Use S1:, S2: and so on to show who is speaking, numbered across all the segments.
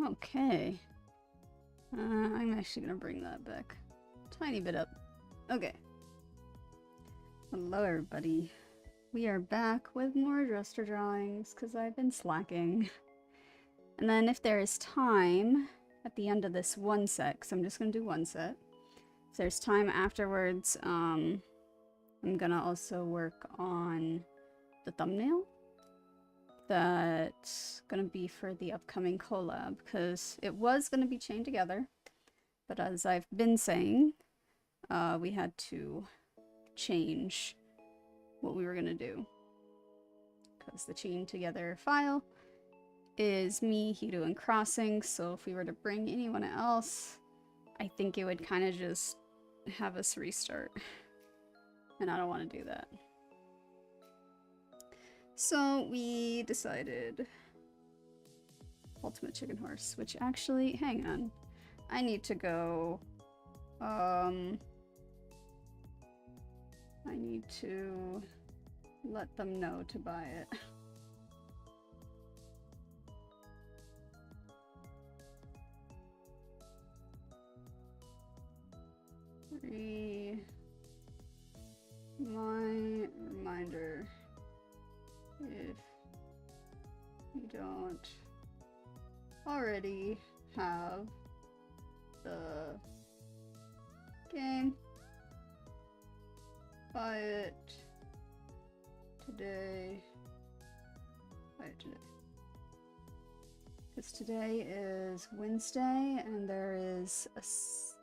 S1: Okay. I'm actually gonna bring that back a tiny bit up. Okay. Hello everybody. We are back with more dresser drawings because I've been slacking. And then if there is time at the end of this one set, because I'm just gonna do one set. If there's time afterwards, I'm gonna also work on the thumbnail that's gonna be for the upcoming collab, because it was gonna be chained together, but as I've been saying, we had to change what we were gonna do, because the chained together file is me, Hito, and Crossing, so if we were to bring anyone else, I think it would kind of just have us restart, and I don't want to do that. So we decided Ultimate Chicken Horse, which actually, hang on, I need to go, I need to let them know to buy it. My reminder, if you don't already have the game, buy it today. Buy it today. Because today is Wednesday and there is a,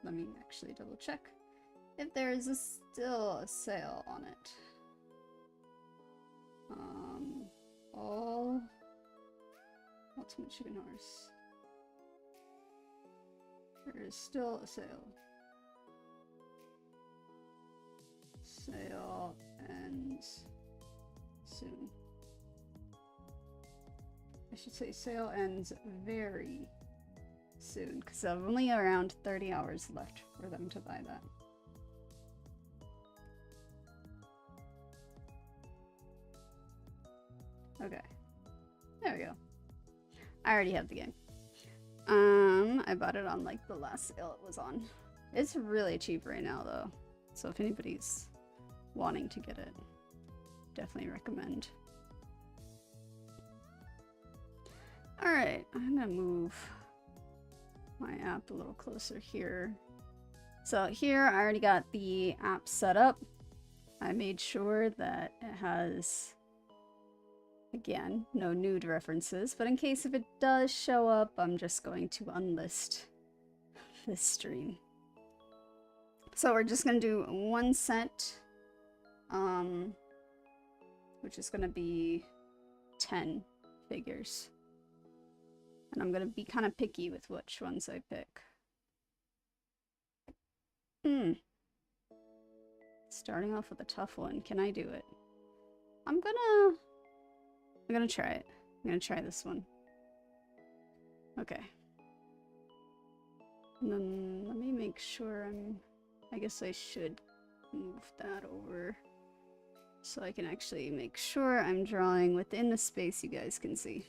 S1: let me actually double check if there is still a sale on it. All Ultimate Chicken Horse. There is still a sale. Sale ends soon. I should say sale ends very soon, because I have only around 30 hours left for them to buy that. Okay, there we go. I already have the game. I bought it on like the last sale it was on. It's really cheap right now though, so if anybody's wanting to get it, definitely recommend. Alright, I'm gonna move my app a little closer here. So here I already got the app set up. I made sure that it has, again, no nude references, but in case if it does show up, I'm just going to unlist this stream. So we're just going to do one set, which is going to be 10 figures. And I'm going to be kind of picky with which ones I pick. Starting off with a tough one. Can I do it? I'm gonna try it. I'm gonna try this one. Okay. And then let me make sure I guess I should move that over so I can actually make sure I'm drawing within the space you guys can see.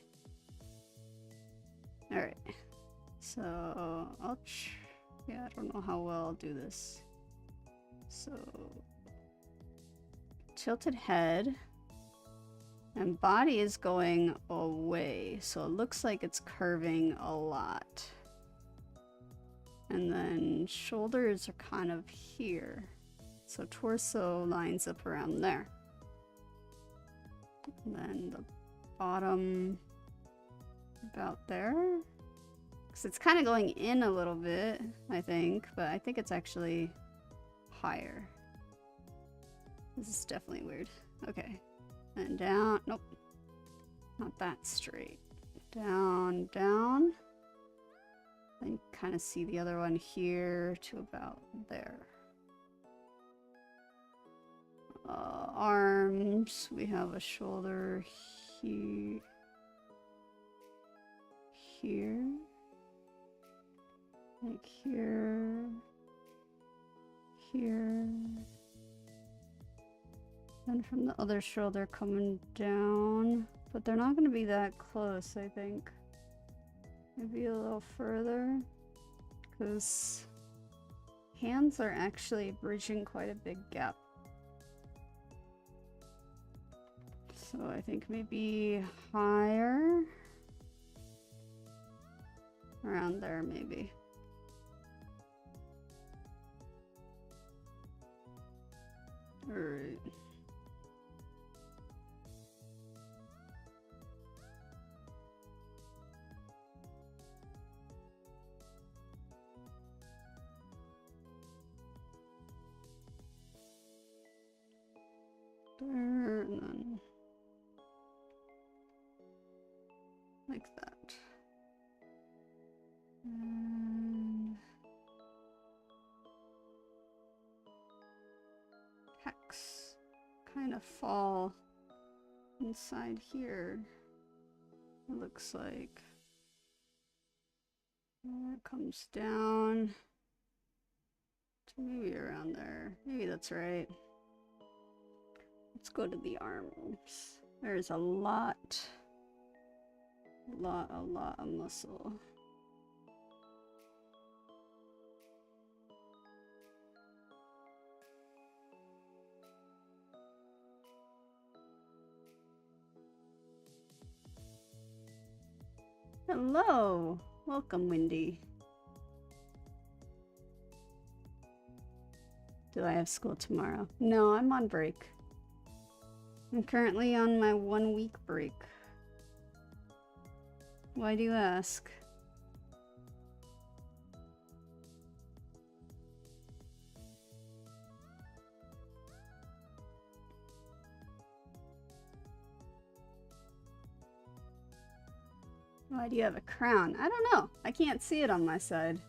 S1: Alright. So, yeah, I don't know how well I'll do this. So, tilted head. And body is going away, so it looks like it's curving a lot. And then shoulders are kind of here. So torso lines up around there. And then the bottom about there. Because it's kind of going in a little bit, I think, but I think it's actually higher. This is definitely weird. Okay. And down, nope, not that straight. Down, down. I can kind of see the other one here to about there. Arms, we have a shoulder here. Here. Like here. Here. And from the other shoulder coming down, but they're not going to be that close, I think. Maybe a little further, because hands are actually bridging quite a big gap. So I think maybe higher. Around there, maybe. Alright. There, and then like that. And hex kind of fall inside here. It looks like it comes down to maybe around there. Maybe that's right. Let's go to the arms. There's a lot of muscle. Hello! Welcome, Wendy. Do I have school tomorrow? No, I'm on break. I'm currently on my 1-week break. Why do you ask? Why do you have a crown? I don't know. I can't see it on my side.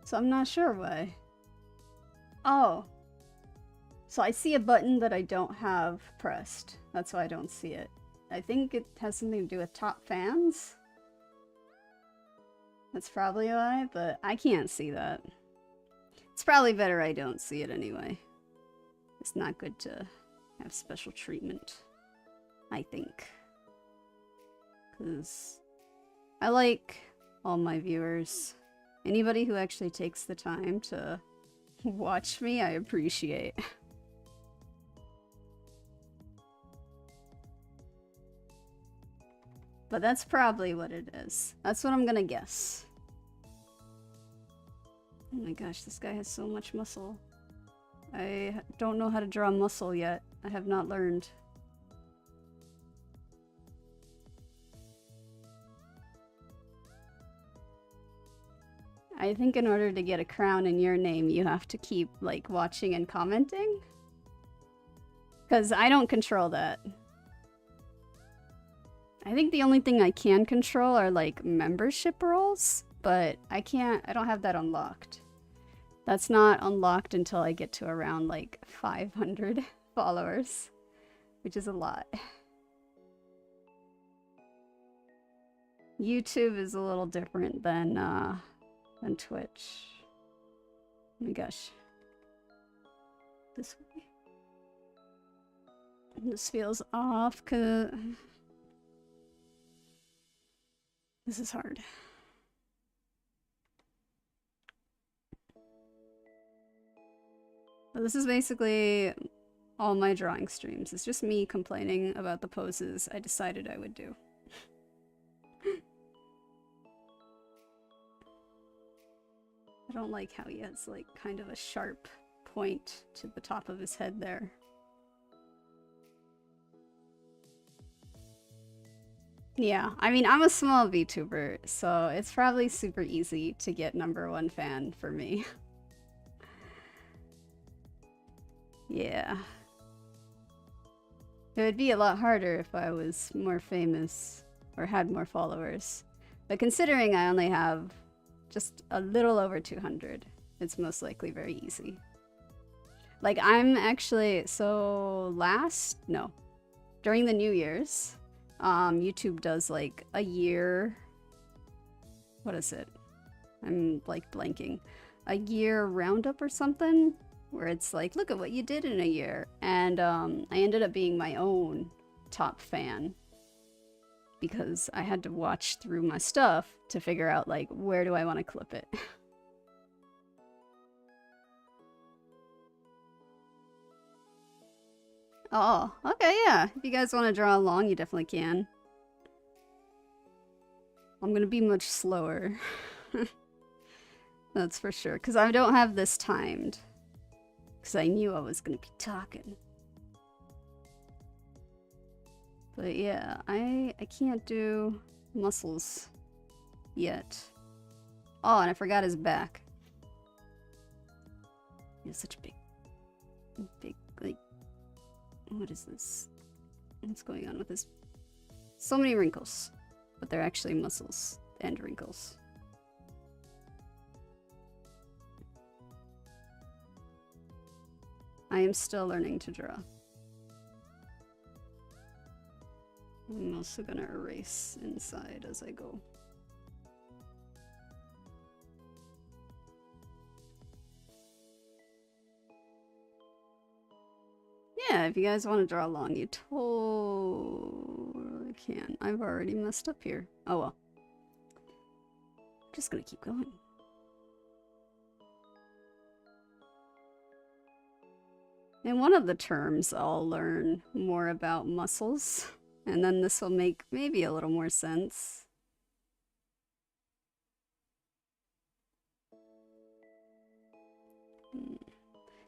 S1: So I'm not sure why. Oh. So I see a button that I don't have pressed. That's why I don't see it. I think it has something to do with top fans. That's probably why, but I can't see that. It's probably better I don't see it anyway. It's not good to have special treatment, I think. Because I like all my viewers. Anybody who actually takes the time to watch me, I appreciate. But that's probably what it is. That's what I'm gonna guess. Oh my gosh, this guy has so much muscle. I don't know how to draw muscle yet. I have not learned. I think in order to get a crown in your name, you have to keep, like, watching and commenting. Because I don't control that. I think the only thing I can control are, like, membership roles, but I don't have that unlocked. That's not unlocked until I get to around, like, 500 followers, which is a lot. YouTube is a little different than Twitch. Oh my gosh. This way. This feels off, cause this is hard. But this is basically all my drawing streams. It's just me complaining about the poses I decided I would do. I don't like how he has, like, kind of a sharp point to the top of his head there. Yeah, I mean, I'm a small VTuber, so it's probably super easy to get #1 fan for me. Yeah. It would be a lot harder if I was more famous or had more followers. But considering I only have just a little over 200, it's most likely very easy. Like, I'm actually, during the New Year's, YouTube does, like, a year, what is it? I'm, like, blanking. A year roundup or something, where it's like, look at what you did in a year. And I ended up being my own top fan. because I had to watch through my stuff to figure out, like, where do I want to clip it. Oh, okay, yeah. If you guys want to draw along, you definitely can. I'm gonna be much slower. That's for sure, because I don't have this timed. Because I knew I was gonna be talking. But yeah, I can't do muscles yet. Oh, and I forgot his back. He has such a big, like, what is this? What's going on with this? So many wrinkles, but they're actually muscles and wrinkles. I am still learning to draw. I'm also gonna erase inside as I go. Yeah, if you guys want to draw along, you totally can. I've already messed up here. Oh well. Just gonna keep going. In one of the terms, I'll learn more about muscles, and then this will make maybe a little more sense.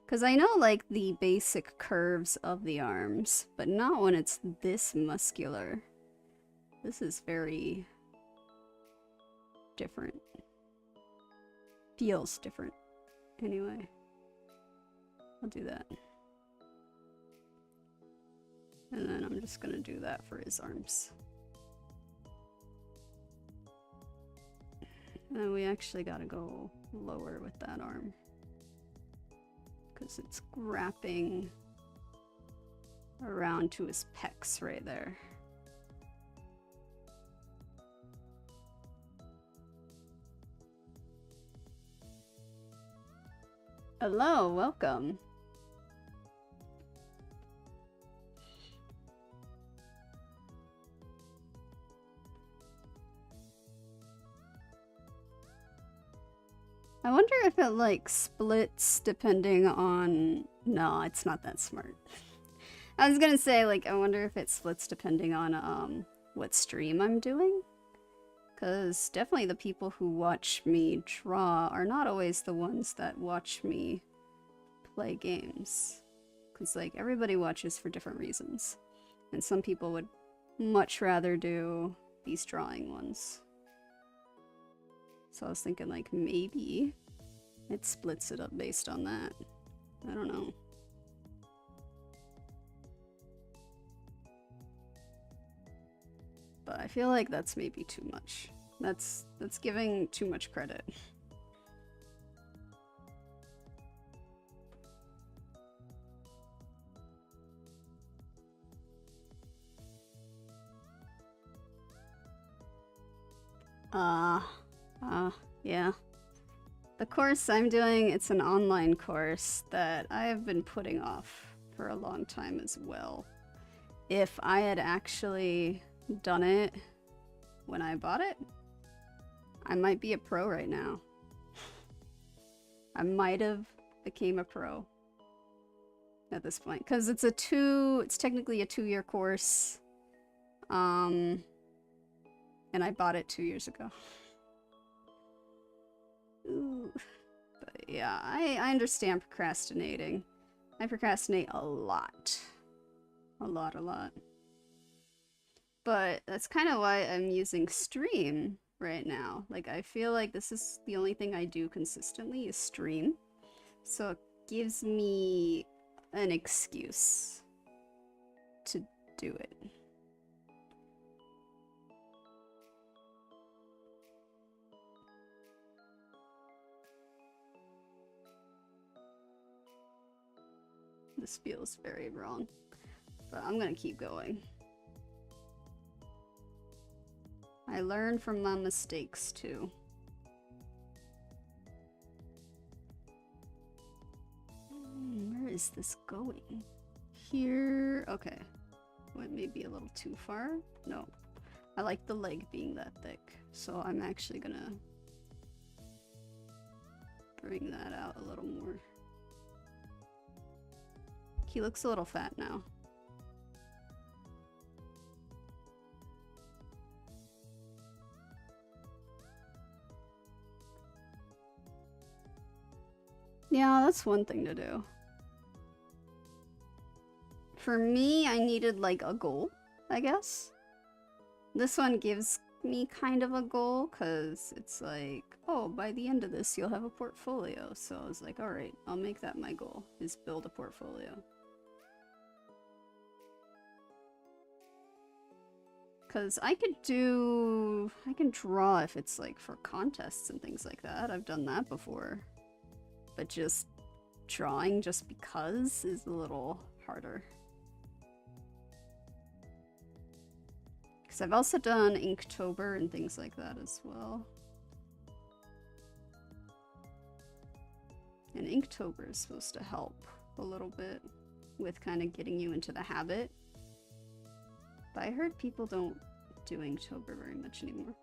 S1: Because I know, like, the basic curves of the arms, but not when it's this muscular. This is very different. Feels different. Anyway, I'll do that. And then I'm just gonna do that for his arms. And we actually gotta go lower with that arm, because it's wrapping around to his pecs right there. Hello, welcome. I wonder if it, like, splits depending on... No, it's not that smart. I was gonna say, like, I wonder if it splits depending on, what stream I'm doing. Because definitely the people who watch me draw are not always the ones that watch me play games. Because, like, everybody watches for different reasons. And some people would much rather do these drawing ones. So I was thinking, like, maybe it splits it up based on that. I don't know. But I feel like that's maybe too much. That's giving too much credit. Yeah. The course I'm doing, it's an online course that I have been putting off for a long time as well. If I had actually done it when I bought it, I might be a pro right now. I might have became a pro at this point, because it's technically a 2-year course. And I bought it 2 years ago. Ooh. But yeah, I understand procrastinating. I procrastinate a lot. A lot. But that's kind of why I'm using stream right now. Like, I feel like this is the only thing I do consistently is stream. So it gives me an excuse to do it. This feels very wrong, but I'm gonna keep going. I learn from my mistakes too. Where is this going? Here, okay. Went maybe a little too far? No. I like the leg being that thick, so I'm actually gonna bring that out a little more. He looks a little fat now. Yeah, that's one thing to do. For me, I needed like a goal, I guess. This one gives me kind of a goal because it's like, oh, by the end of this you'll have a portfolio. So I was like, all right, I'll make that my goal, is build a portfolio. Because I can draw if it's like for contests and things like that. I've done that before. But just drawing just because is a little harder. Because I've also done Inktober and things like that as well. And Inktober is supposed to help a little bit with kind of getting you into the habit. But I heard people don't do Inktober very much anymore.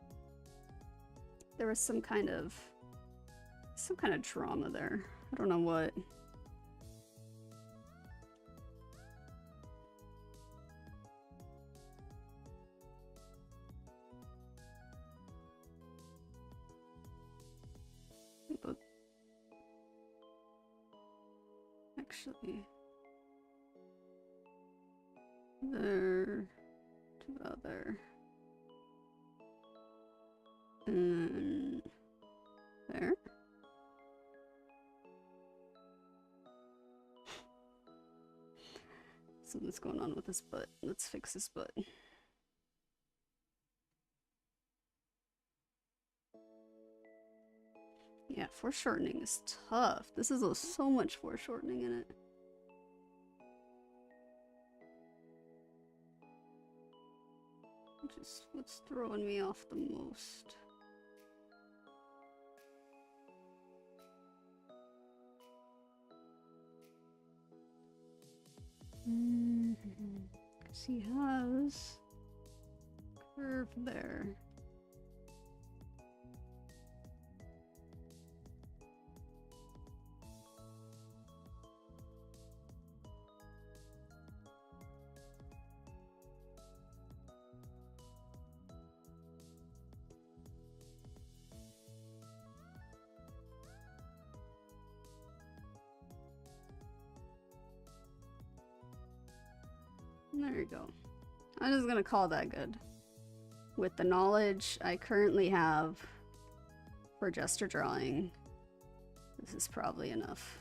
S1: There was some kind of drama there. I don't know what. But actually, there to the other. And there. Something's going on with his butt. Let's fix his butt. Yeah, foreshortening is tough. This is so much foreshortening in it. Just what's throwing me off the most. Because he has curve there. There you go. I'm just gonna call that good. With the knowledge I currently have for gesture drawing, this is probably enough.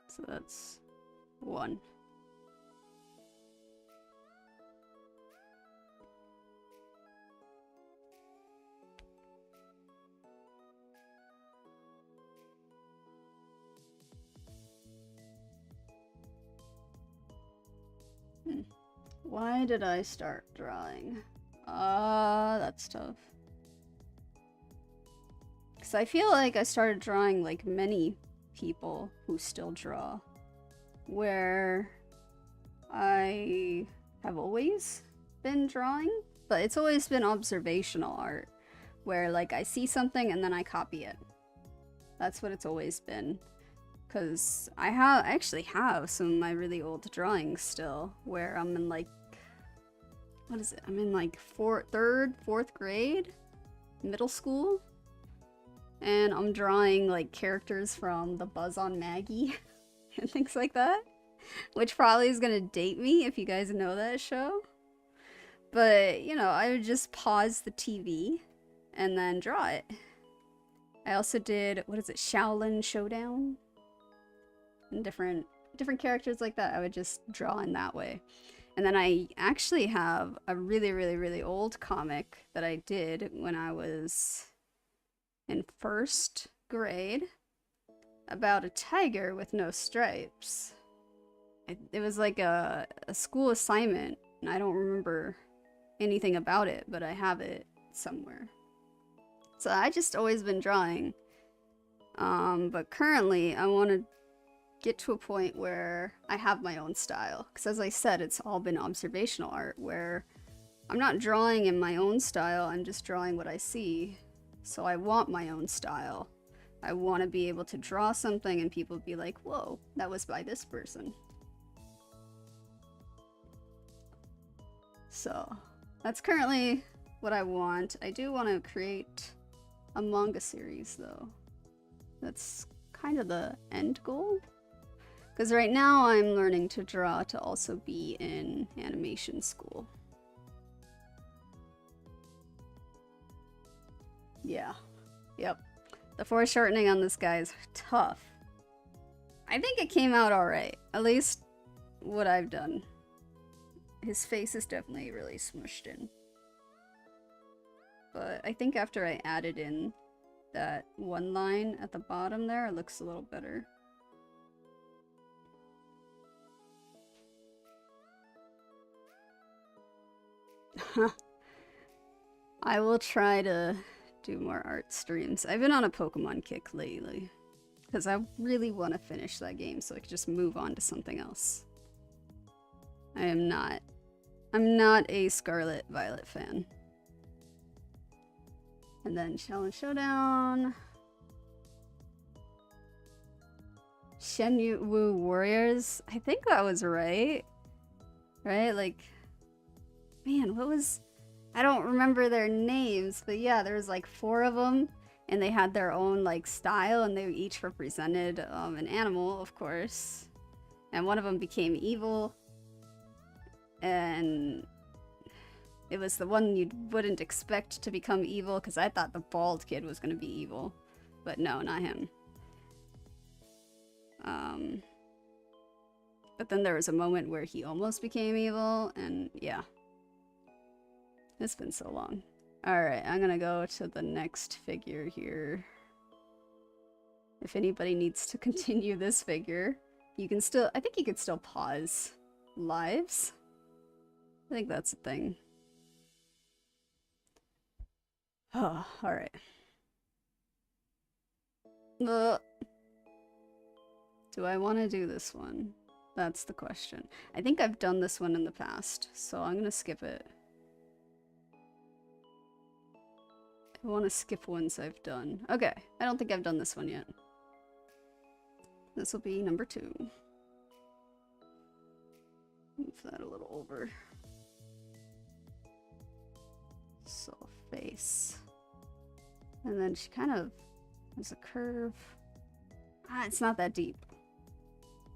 S1: So that's 1. Why did I start drawing? That's tough. Because I feel like I started drawing like many people who still draw, where I have always been drawing, but it's always been observational art, where like I see something and then I copy it. That's what it's always been. Because I actually have some of my really old drawings still, where I'm in like, what is it? I'm in like 3rd, 4th grade, middle school, and I'm drawing like characters from the Buzz on Maggie and things like that, which probably is gonna date me if you guys know that show. But you know, I would just pause the TV and then draw it. I also did, what is it, Shaolin Showdown? And different characters like that. I would just draw in that way. And then I actually have a really old comic that I did when I was in 1st grade about a tiger with no stripes. It was like a school assignment, and I don't remember anything about it, but I have it somewhere. So I just always been drawing But currently I want to get to a point where I have my own style. Because as I said, it's all been observational art where I'm not drawing in my own style, I'm just drawing what I see. So I want my own style. I want to be able to draw something and people be like, whoa, that was by this person. So that's currently what I want. I do want to create a manga series though. That's kind of the end goal. Because right now I'm learning to draw to also be in animation school. Yeah. Yep. The foreshortening on this guy is tough. I think it came out alright. At least what I've done. His face is definitely really smushed in. But I think after I added in that one line at the bottom there, it looks a little better. I will try to do more art streams. I've been on a Pokemon kick lately because I really want to finish that game so I can just move on to something else. I'm not a Scarlet Violet fan. And then Challenge Showdown. Shenwu Warriors. I think that was right. Right? Like, man, what was... I don't remember their names, but yeah, there was like 4 of them, and they had their own like style, and they each represented an animal, of course. And one of them became evil, and it was the one you wouldn't expect to become evil, because I thought the bald kid was going to be evil, but no, not him. But then there was a moment where he almost became evil, and yeah. It's been so long. Alright, I'm gonna go to the next figure here. If anybody needs to continue this figure, you can still... I think you could still pause lives. I think that's a thing. Oh, alright. Do I want to do this one? That's the question. I think I've done this one in the past, so I'm gonna skip it. I want to skip ones I've done. Okay, I don't think I've done this one yet. This will be number 2. Move that a little over. So, face. And then she kind of has a curve. Ah, it's not that deep.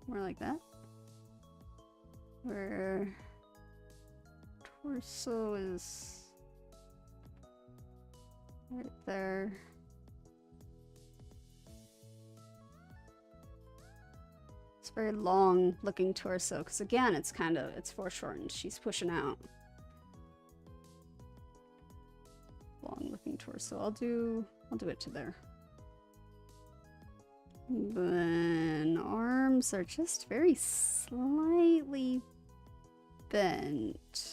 S1: More like that. Where torso is... right there. It's very long looking torso, because again, it's foreshortened. She's pushing out. Long looking torso. I'll do it to there. Then arms are just very slightly bent.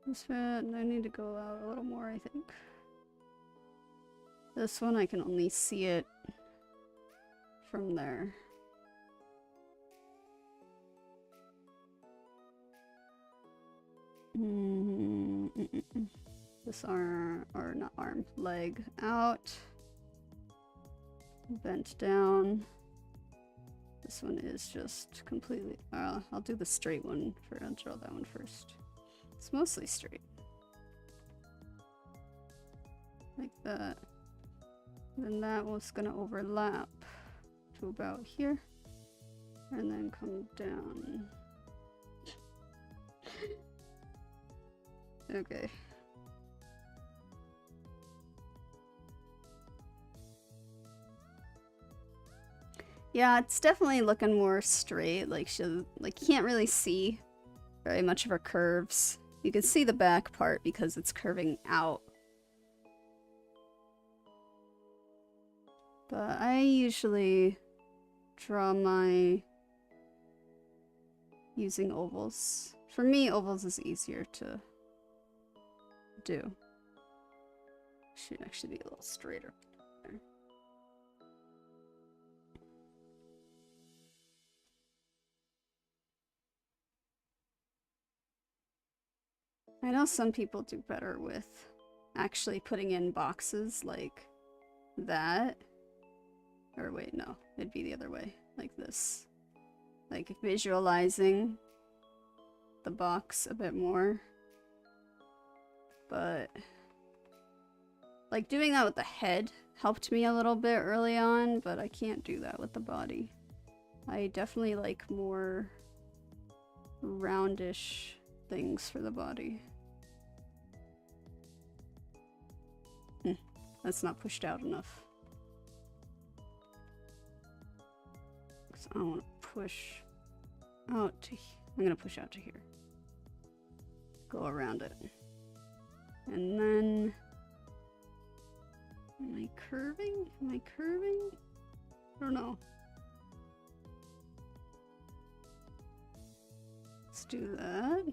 S1: This one, I need to go out a little more, I think. This one, I can only see it from there. This arm, or not arm, leg out. Bent down. This one is just completely... I'll do the straight one. I'll draw that one first. It's mostly straight. Like that. Then that was gonna overlap to about here. And then come down. Okay. Yeah, it's definitely looking more straight. Like she can't really see very much of her curves. You can see the back part because it's curving out. But I usually draw my using ovals. For me, ovals is easier to do. Should actually be a little straighter there. I know some people do better with actually putting in boxes like that. Or wait, no, it'd be the other way, like this. Like visualizing the box a bit more. But like doing that with the head helped me a little bit early on, but I can't do that with the body. I definitely like more roundish things for the body. That's not pushed out enough. Because I want to push out to I'm going to push out to here. Go around it. And then... Am I curving? Am I curving? I don't know. Let's do that.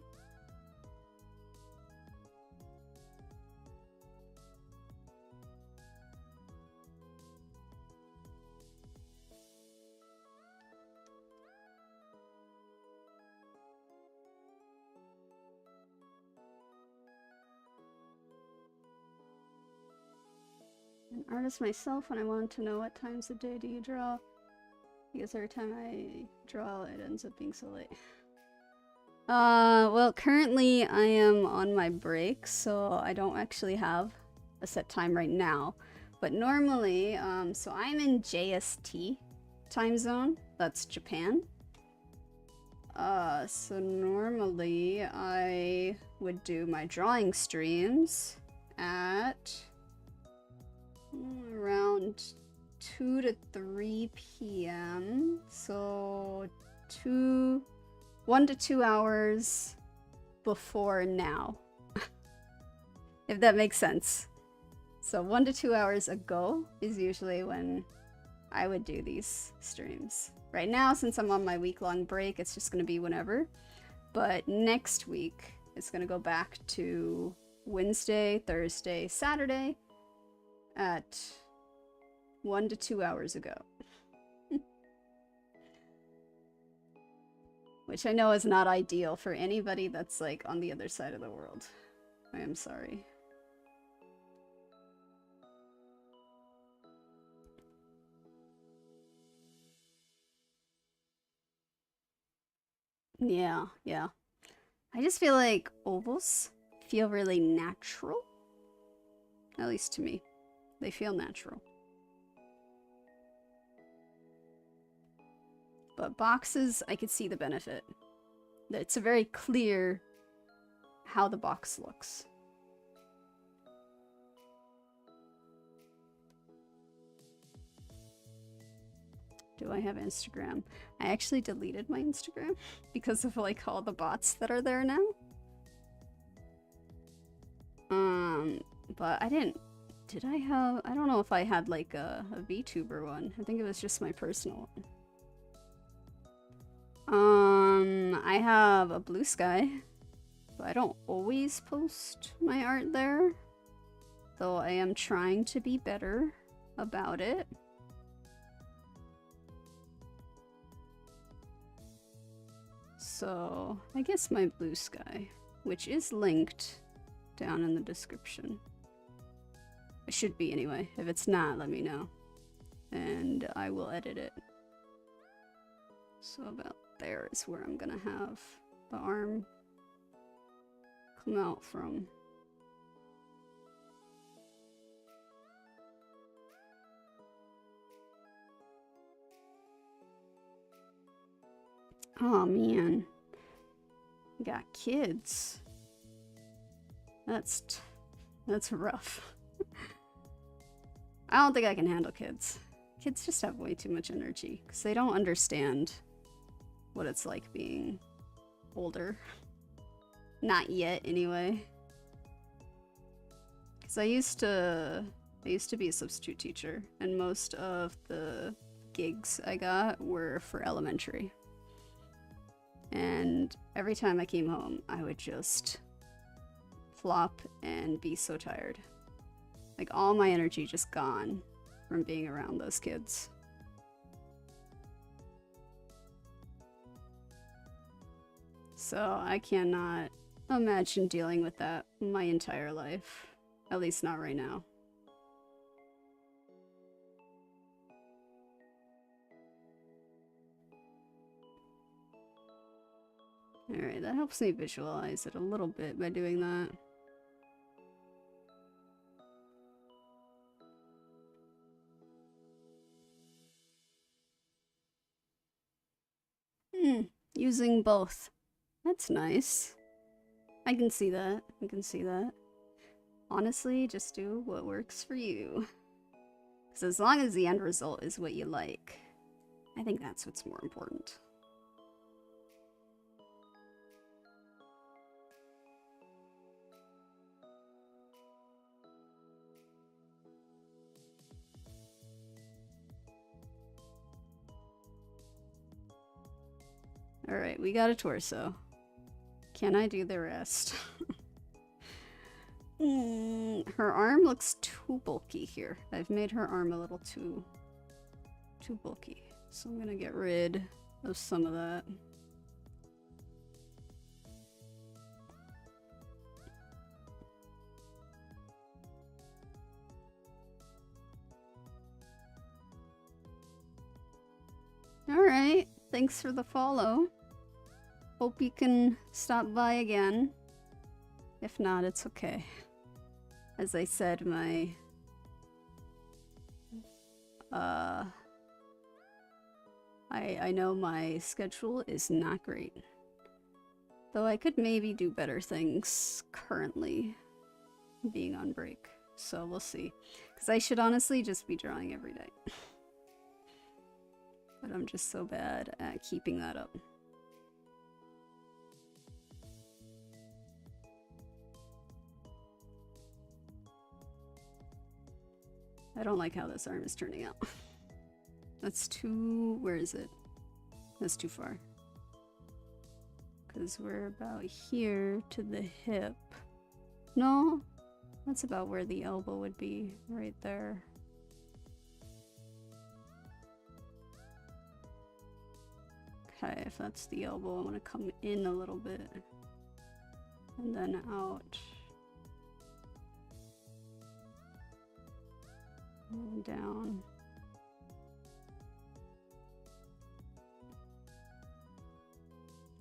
S1: An artist myself, and I wanted to know what times of day do you draw, because every time I draw it ends up being so late. Well, currently I am on my break, so I don't actually have a set time right now, but normally, so I'm in JST time zone, that's Japan. So normally I would do my drawing streams at around 2 to 3 p.m. So 1 to 2 hours before now. If that makes sense. So 1 to 2 hours ago is usually when I would do these streams. Right now, since I'm on my week-long break, it's just going to be whenever. But next week, it's going to go back to Wednesday, Thursday, Saturday, at 1 to 2 hours ago. Which I know is not ideal for anybody that's like on the other side of the world. I am sorry. Yeah. I just feel like ovals feel really natural. At least to me. They feel natural. But boxes, I could see the benefit. It's a very clear how the box looks. Do I have Instagram? I actually deleted my Instagram because of like all the bots that are there now. But I didn't. Did I have? I don't know if I had like a VTuber one. I think it was just my personal one. I have a Blue Sky, but I don't always post my art there. Though I am trying to be better about it. So I guess my Blue Sky, which is linked down in the description. It should be anyway. If it's not, let me know. And I will edit it. So about there is where I'm gonna have the arm come out from. Oh man. Got kids. That's rough. I don't think I can handle kids. Kids just have way too much energy because they don't understand what it's like being older. Not yet, anyway. Because I used to be a substitute teacher, and most of the gigs I got were for elementary. And every time I came home, I would just flop and be so tired. Like, all my energy just gone from being around those kids. So I cannot imagine dealing with that my entire life. At least not right now. Alright, that helps me visualize it a little bit by doing that. Using both. That's nice. I can see that. I can see that. Honestly, just do what works for you. Because as long as the end result is what you like, I think that's what's more important. Alright, we got a torso. Can I do the rest? Her arm looks too bulky here. I've made her arm a little too bulky. So I'm gonna get rid of some of that. Alright, thanks for the follow. Hope you can stop by again. If not, it's okay. As I said, my I know my schedule is not great. Though I could maybe do better things currently being on break. So we'll see. Because I should honestly just be drawing every day. But I'm just so bad at keeping that up. I don't like how this arm is turning out. That's too... where is it? That's too far. Because we're about here to the hip. No, that's about where the elbow would be, right there. Okay, if that's the elbow, I want to come in a little bit. And then out. And down.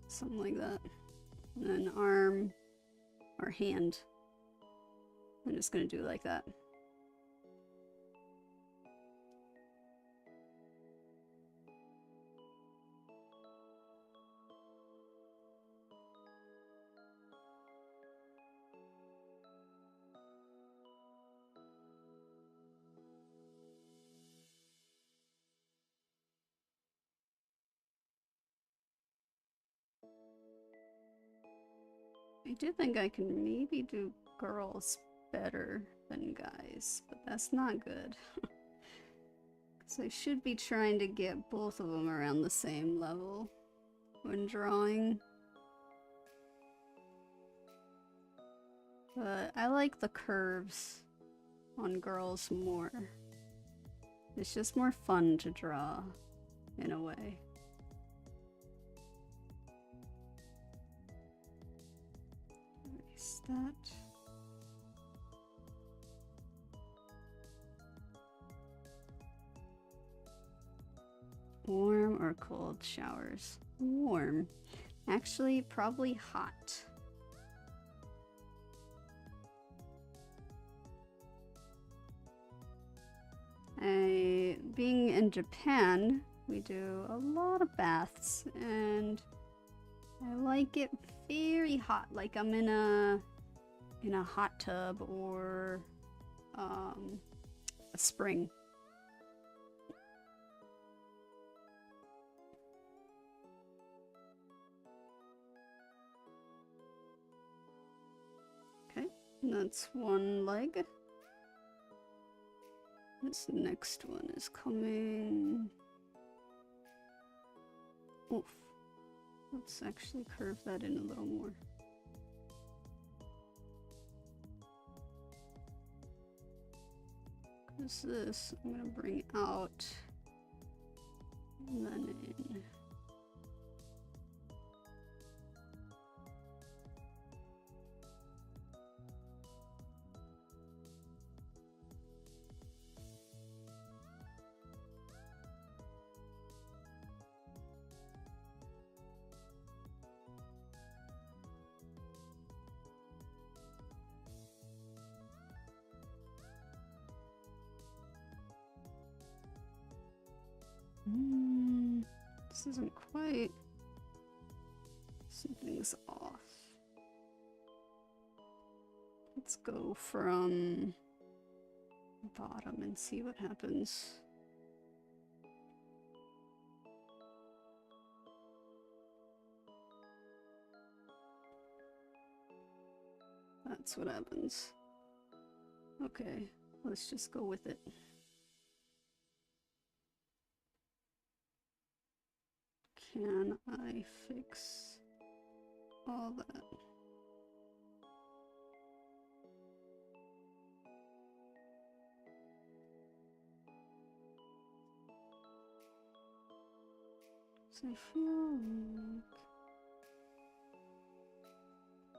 S1: Something like that. And then arm or hand. I'm just gonna do it like that. I do think I can maybe do girls better than guys, but that's not good. Because I should be trying to get both of them around the same level when drawing. But I like the curves on girls more. It's just more fun to draw, in a way. Erase that. Warm or cold showers? Warm. Actually, probably hot. Being in Japan, we do a lot of baths, and I like it very hot, like I'm in a hot tub or a spring. Okay, that's one leg. This next one is coming. Oof. Let's actually curve that in a little more. is this? I'm gonna bring out and then in. This isn't quite. Something's off. Let's go from bottom and see what happens. That's what happens. Okay, let's just go with it. Can I fix all that? So I feel like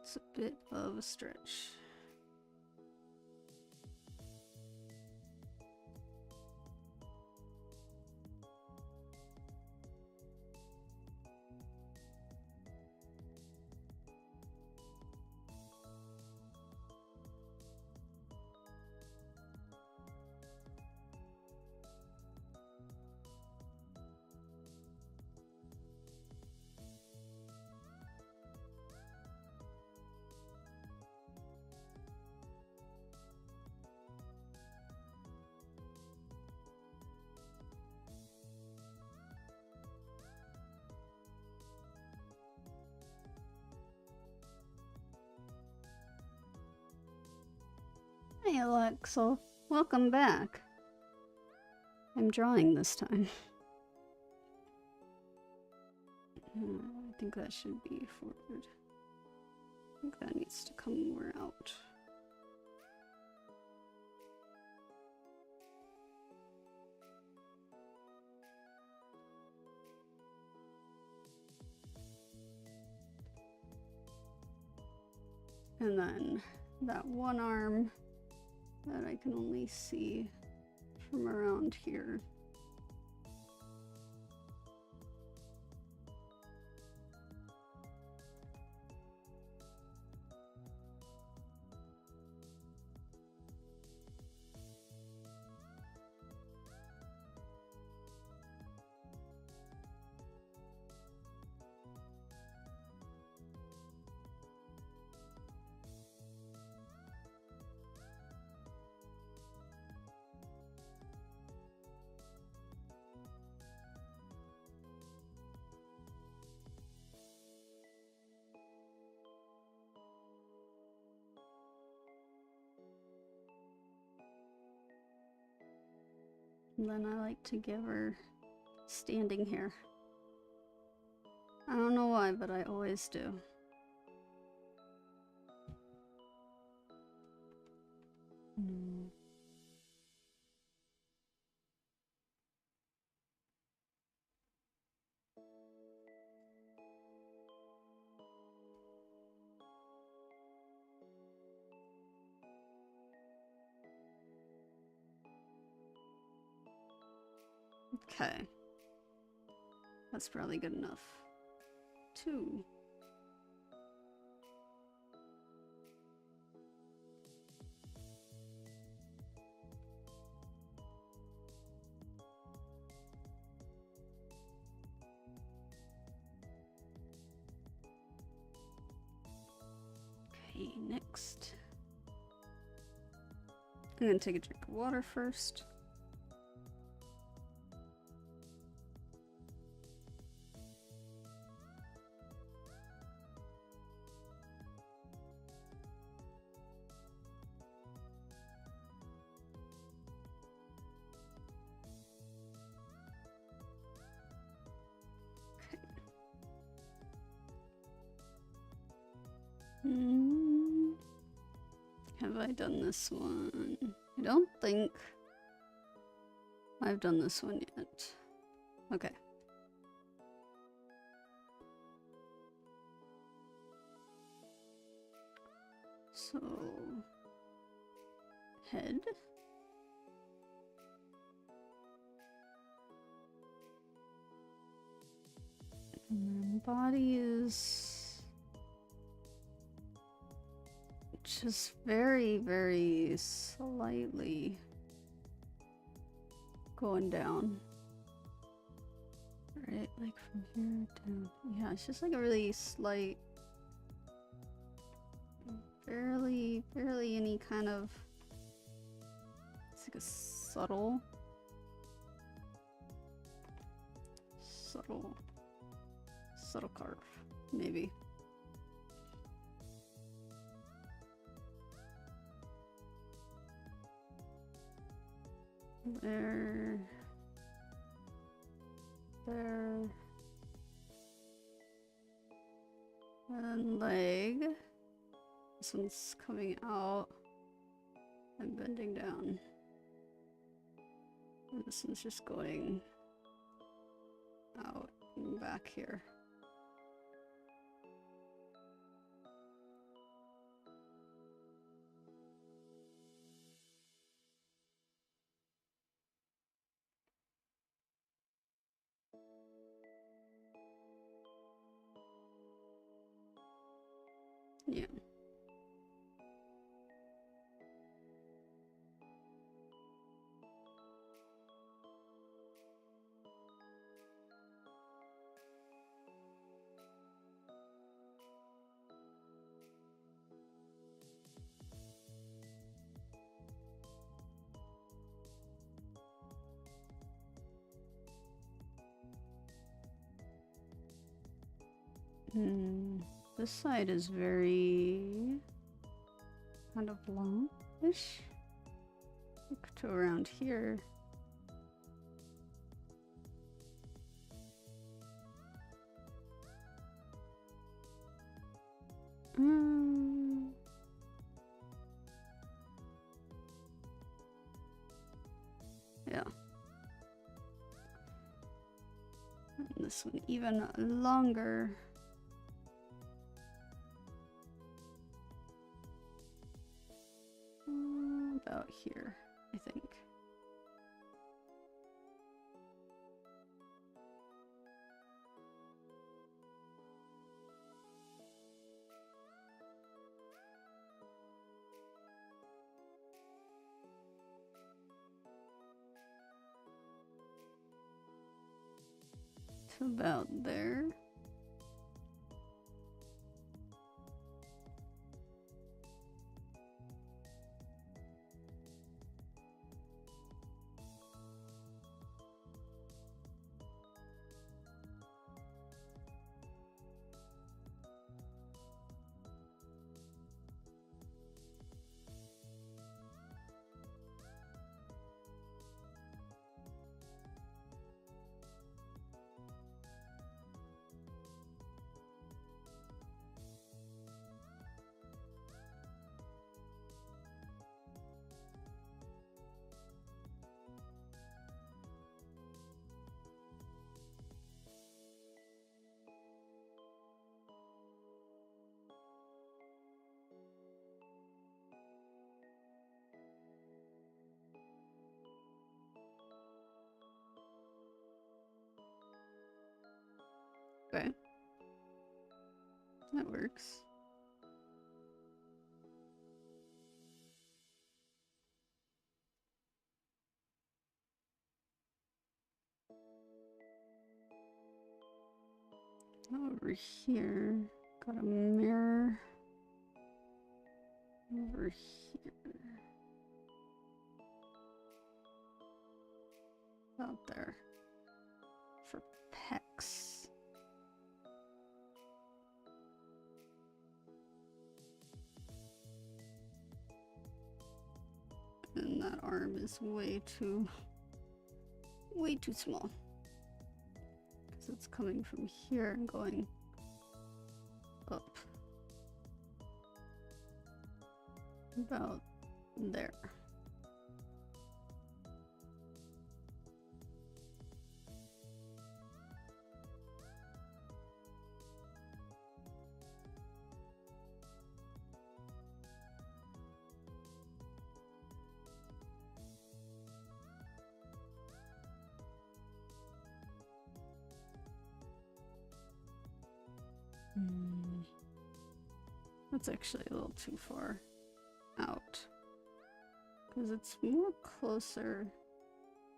S1: it's a bit of a stretch. Hey Alexa, welcome back. I'm drawing this time. I think that should be forward. I think that needs to come more out. And then that one arm that I can only see from around here. And then I like to give her standing hair. I don't know why, but I always do. Okay. That's probably good enough. 2. Okay, next. I'm gonna take a drink of water first. Have I done this one? I don't think I've done this one yet. Okay. So, head. And then body is just very, very slightly going down. Right, like from here down. Yeah, it's just like a really slight, barely any kind of, it's like a subtle carve, maybe. There. And leg. This one's coming out and bending down. And this one's just going out and back here. Yeah. This side is very kind of longish. Look to around here. Yeah. And this one even longer. About here, I think. To about there. Okay. That works. Over here, got a mirror. Over here. Out there. For pecs. And that arm is way too small. Because it's coming from here and going up. About there. That's actually a little too far out. Because it's more closer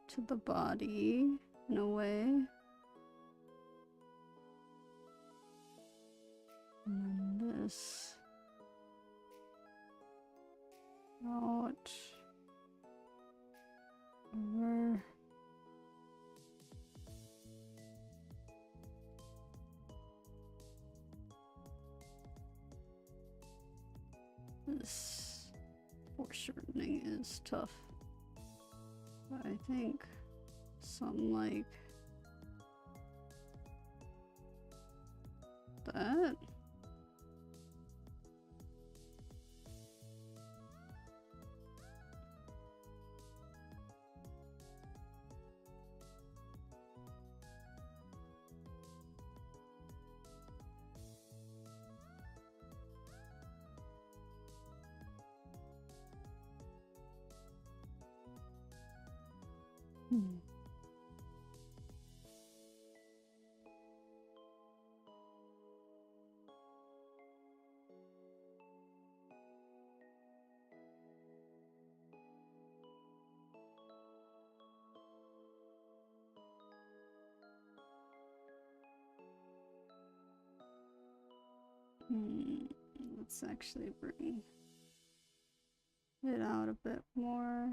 S1: to the body, in a way. And then this out over. This foreshortening is tough. But I think something like that. Let's actually bring it out a bit more.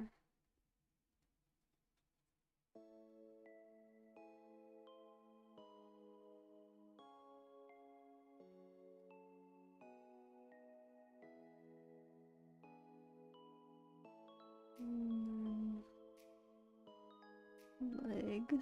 S1: Leg.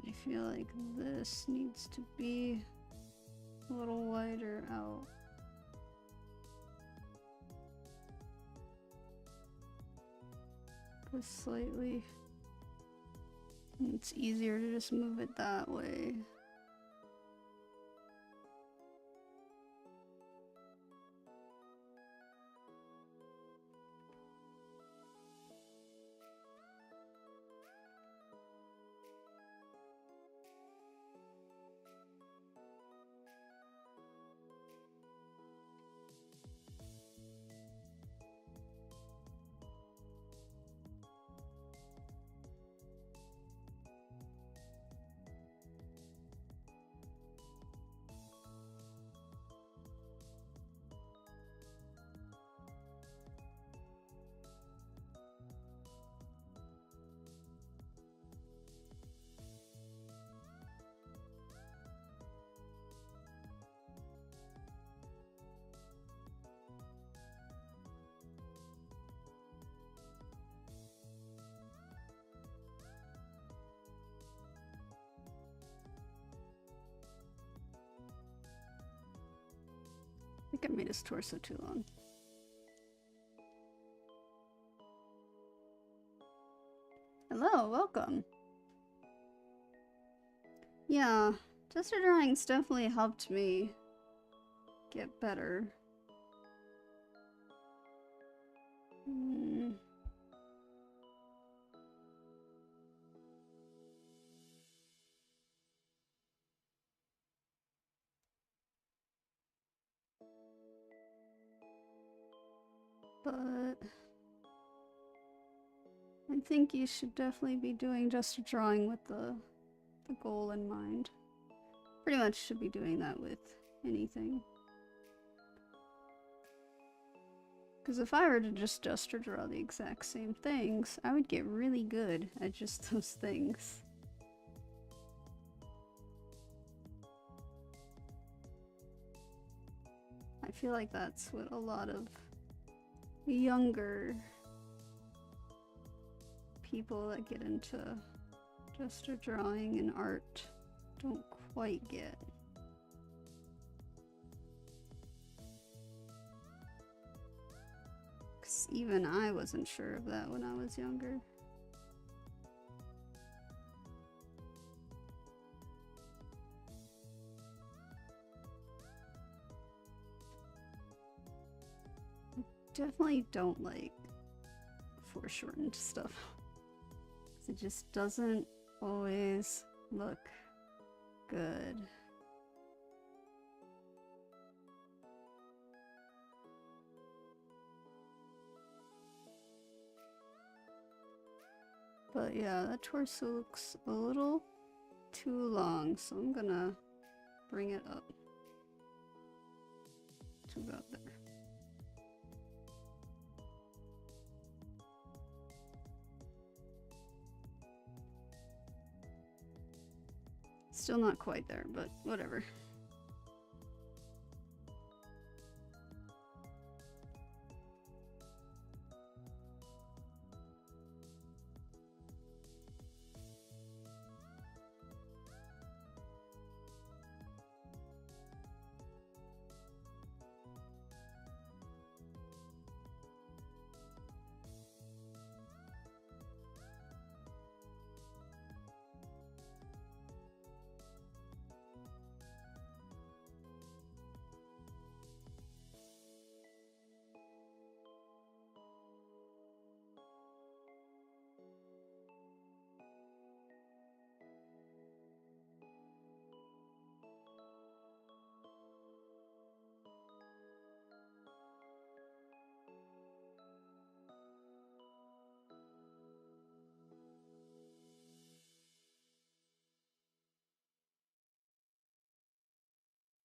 S1: I feel like this needs to be a little wider out. Just slightly. It's easier to just move it that way. I think I made his torso too long. Hello, welcome. Yeah, gesture drawings definitely helped me get better. But I think you should definitely be doing gesture drawing with the goal in mind. Pretty much should be doing that with anything. Because if I were to just gesture draw the exact same things, I would get really good at just those things. I feel like that's what a lot of younger people that get into Gesture drawing and art don't quite get. Because even I wasn't sure of that when I was younger. I definitely don't like foreshortened stuff. It just doesn't always look good. But yeah, that torso looks a little too long, so I'm gonna bring it up to about there. Still not quite there, but whatever.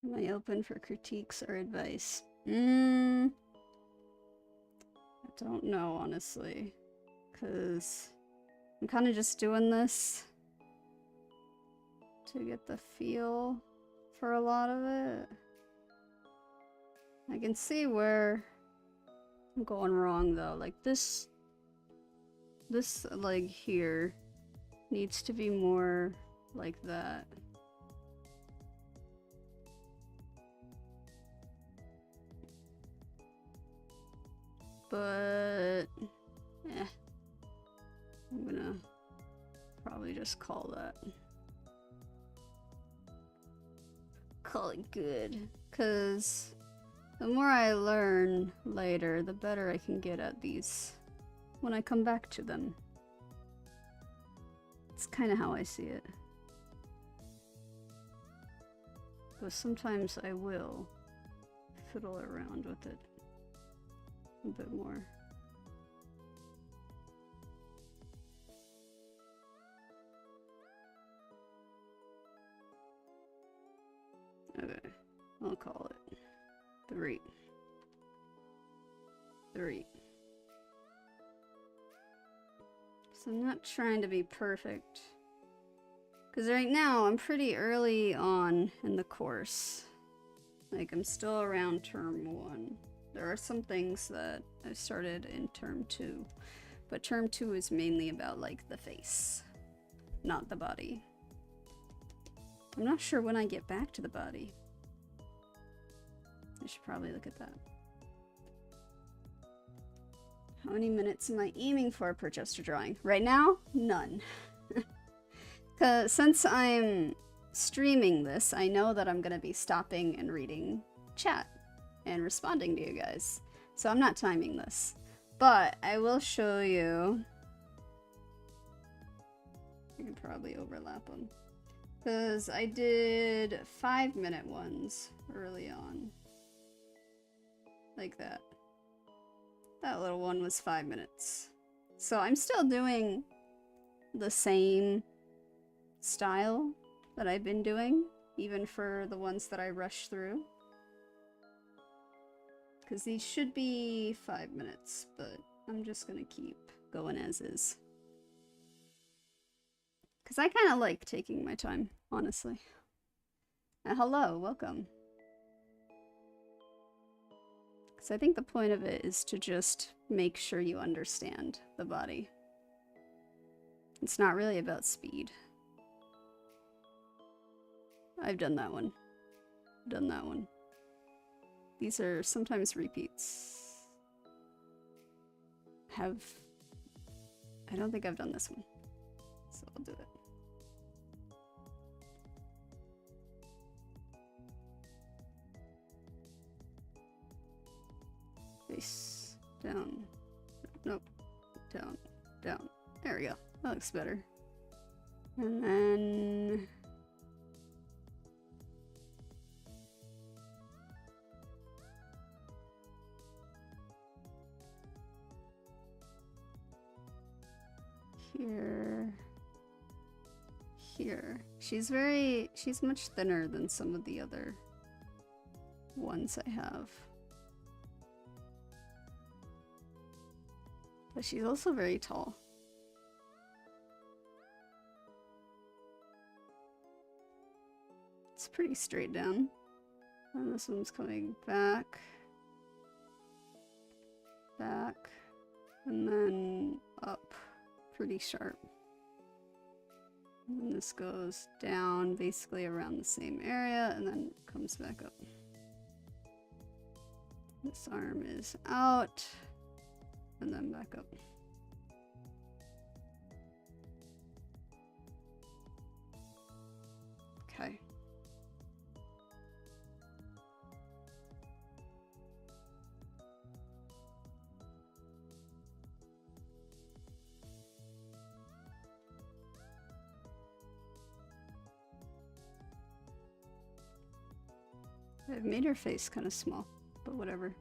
S1: Am I open for critiques or advice? I don't know, honestly, because I'm kind of just doing this to get the feel for a lot of it. I can see where I'm going wrong though. Like this leg here needs to be more like that. But yeah, I'm gonna probably just call it good, because the more I learn later, the better I can get at these when I come back to them. It's kind of how I see it. But sometimes I will fiddle around with it a bit more. Okay, I'll call it 3. So I'm not trying to be perfect, because right now I'm pretty early on in the course. Like, I'm still around term 1. There are some things that I've started in term 2, but term 2 is mainly about like the face, not the body. I'm not sure when I get back to the body. I should probably look at that. How many minutes am I aiming for per gesture drawing? Right now, none. Because since I'm streaming this, I know that I'm going to be stopping and reading chat and responding to you guys. So I'm not timing this. But I will show you. I can probably overlap them. Because I did 5-minute ones early on. Like that. That little one was 5 minutes. So I'm still doing the same style that I've been doing, even for the ones that I rush through. Because these should be 5 minutes, but I'm just gonna keep going as is. Because I kind of like taking my time, honestly. Hello, welcome. Because I think the point of it is to just make sure you understand the body. It's not really about speed. I've done that one. Done that one. These are sometimes repeats. I don't think I've done this one, so I'll do it. Face down. Nope. Down. Down. There we go. That looks better. And then here. Here. She's much thinner than some of the other ones I have. But she's also very tall. It's pretty straight down. And this one's coming back. Back. And then up. Pretty sharp. And this goes down basically around the same area and then comes back up. This arm is out. And then back up. Okay. I've made her face kind of small, but whatever.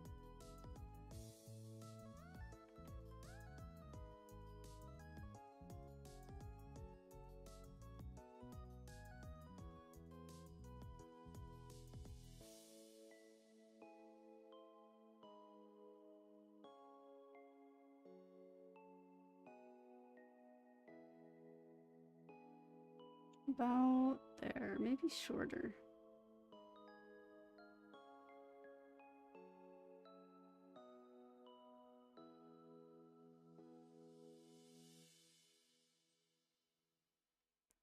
S1: About there, maybe shorter.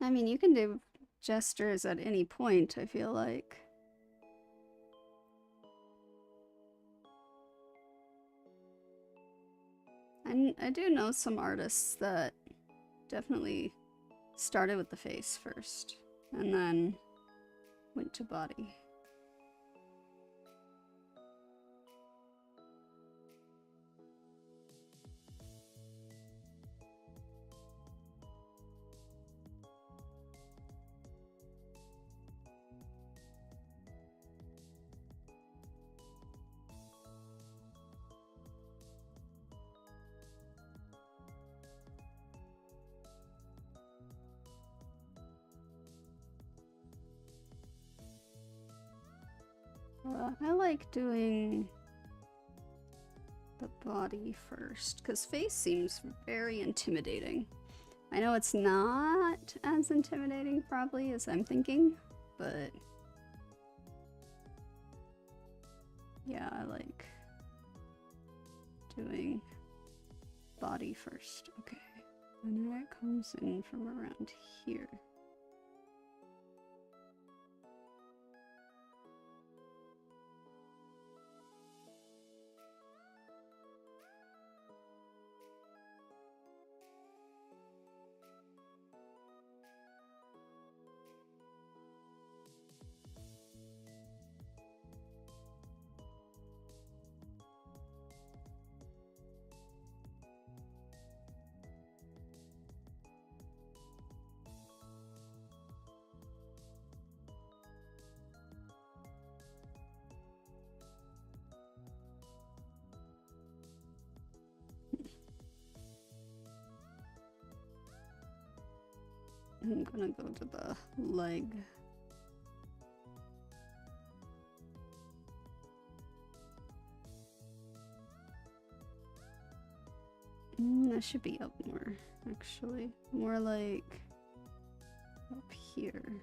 S1: I mean, you can do gestures at any point, I feel like. And I do know some artists that definitely started with the face first and then went to body. I like doing the body first, because face seems very intimidating. I know it's not as intimidating probably as I'm thinking, but yeah, I like doing body first. Okay, and then it comes in from around here. I'm gonna go to the leg. That should be up more, actually. More like up here.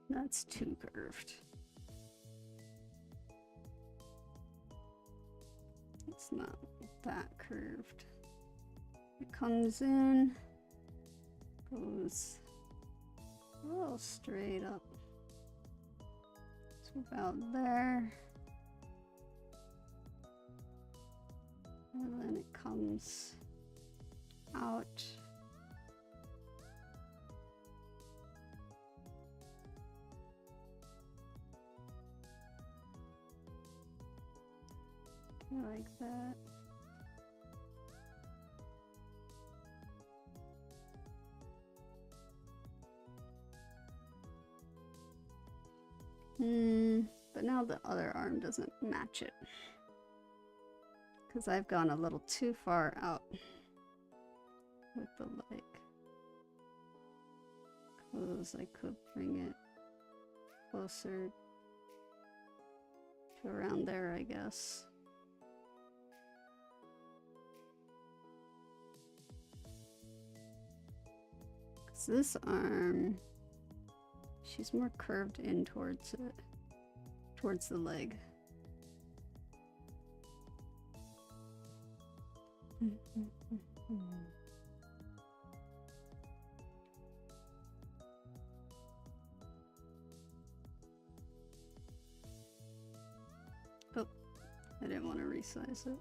S1: That's too curved. It's not that curved. It comes in, goes a little straight up. It's about there. And then it comes out. Like that. But now the other arm doesn't match it. Because I've gone a little too far out with the leg. Because I could bring it closer to around there, I guess. Because this arm, she's more curved in towards it, towards the leg. Oh, I didn't want to resize it.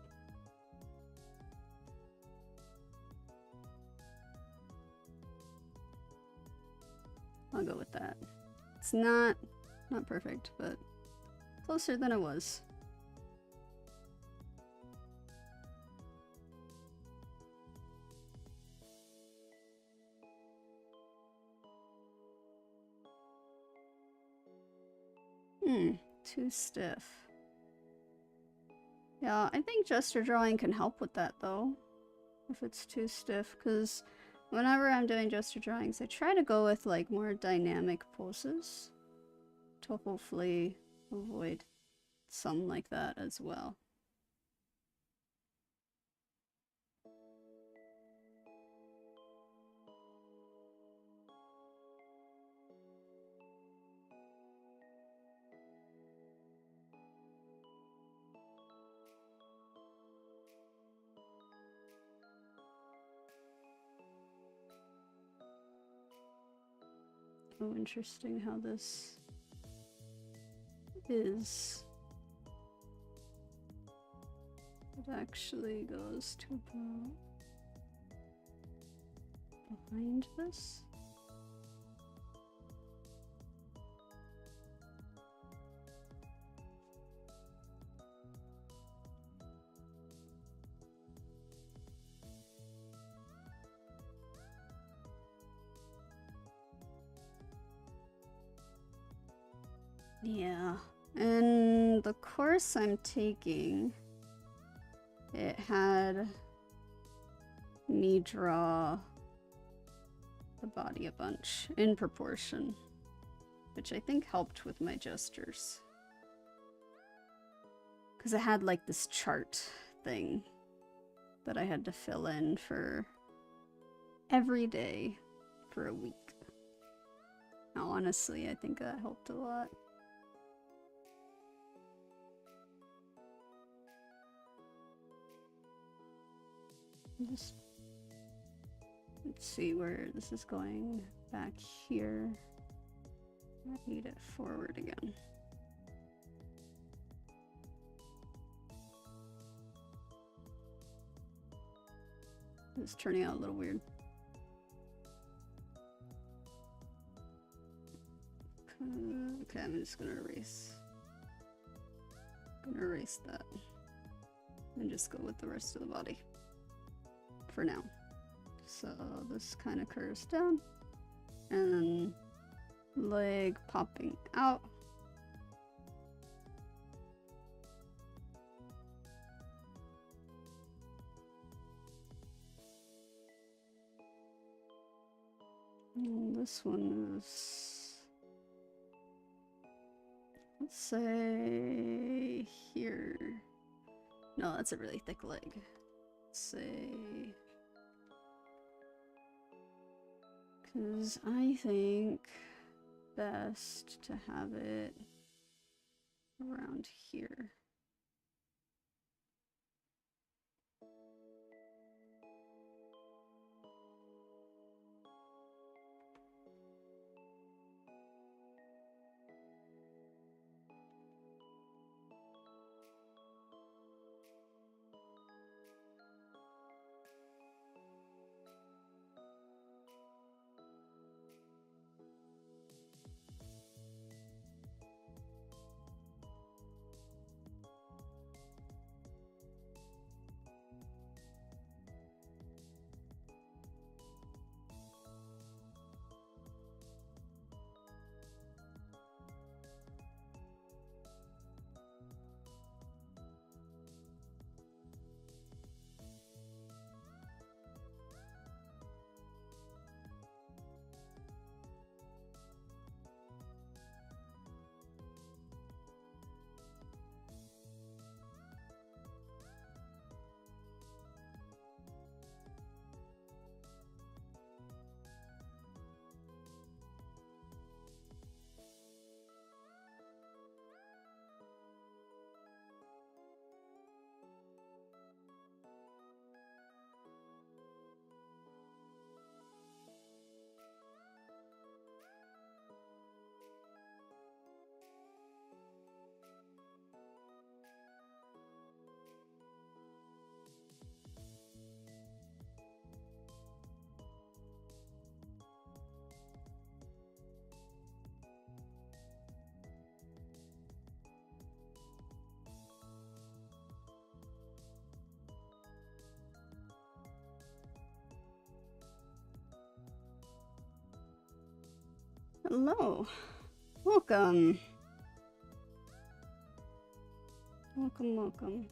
S1: I'll go with that. It's not perfect, but closer than it was. Too stiff. Yeah, I think gesture drawing can help with that though, if it's too stiff, because whenever I'm doing gesture drawings, I try to go with like more dynamic poses to hopefully avoid some like that as well. Oh, interesting how this is. It actually goes to behind this. Yeah, and the course I'm taking, it had me draw the body a bunch in proportion, which I think helped with my gestures. Because it had like this chart thing that I had to fill in for every day for a week. Now, honestly, I think that helped a lot. Just let's see where this is going. Back here. I need it forward again. It's turning out a little weird. Okay, I'm just gonna erase. That and just go with the rest of the body for now. So this kind of curves down and then leg popping out. And this one is, let's say here. No, that's a really thick leg. Let's say, because I think best to have it around here. Hello. Welcome. Welcome, welcome.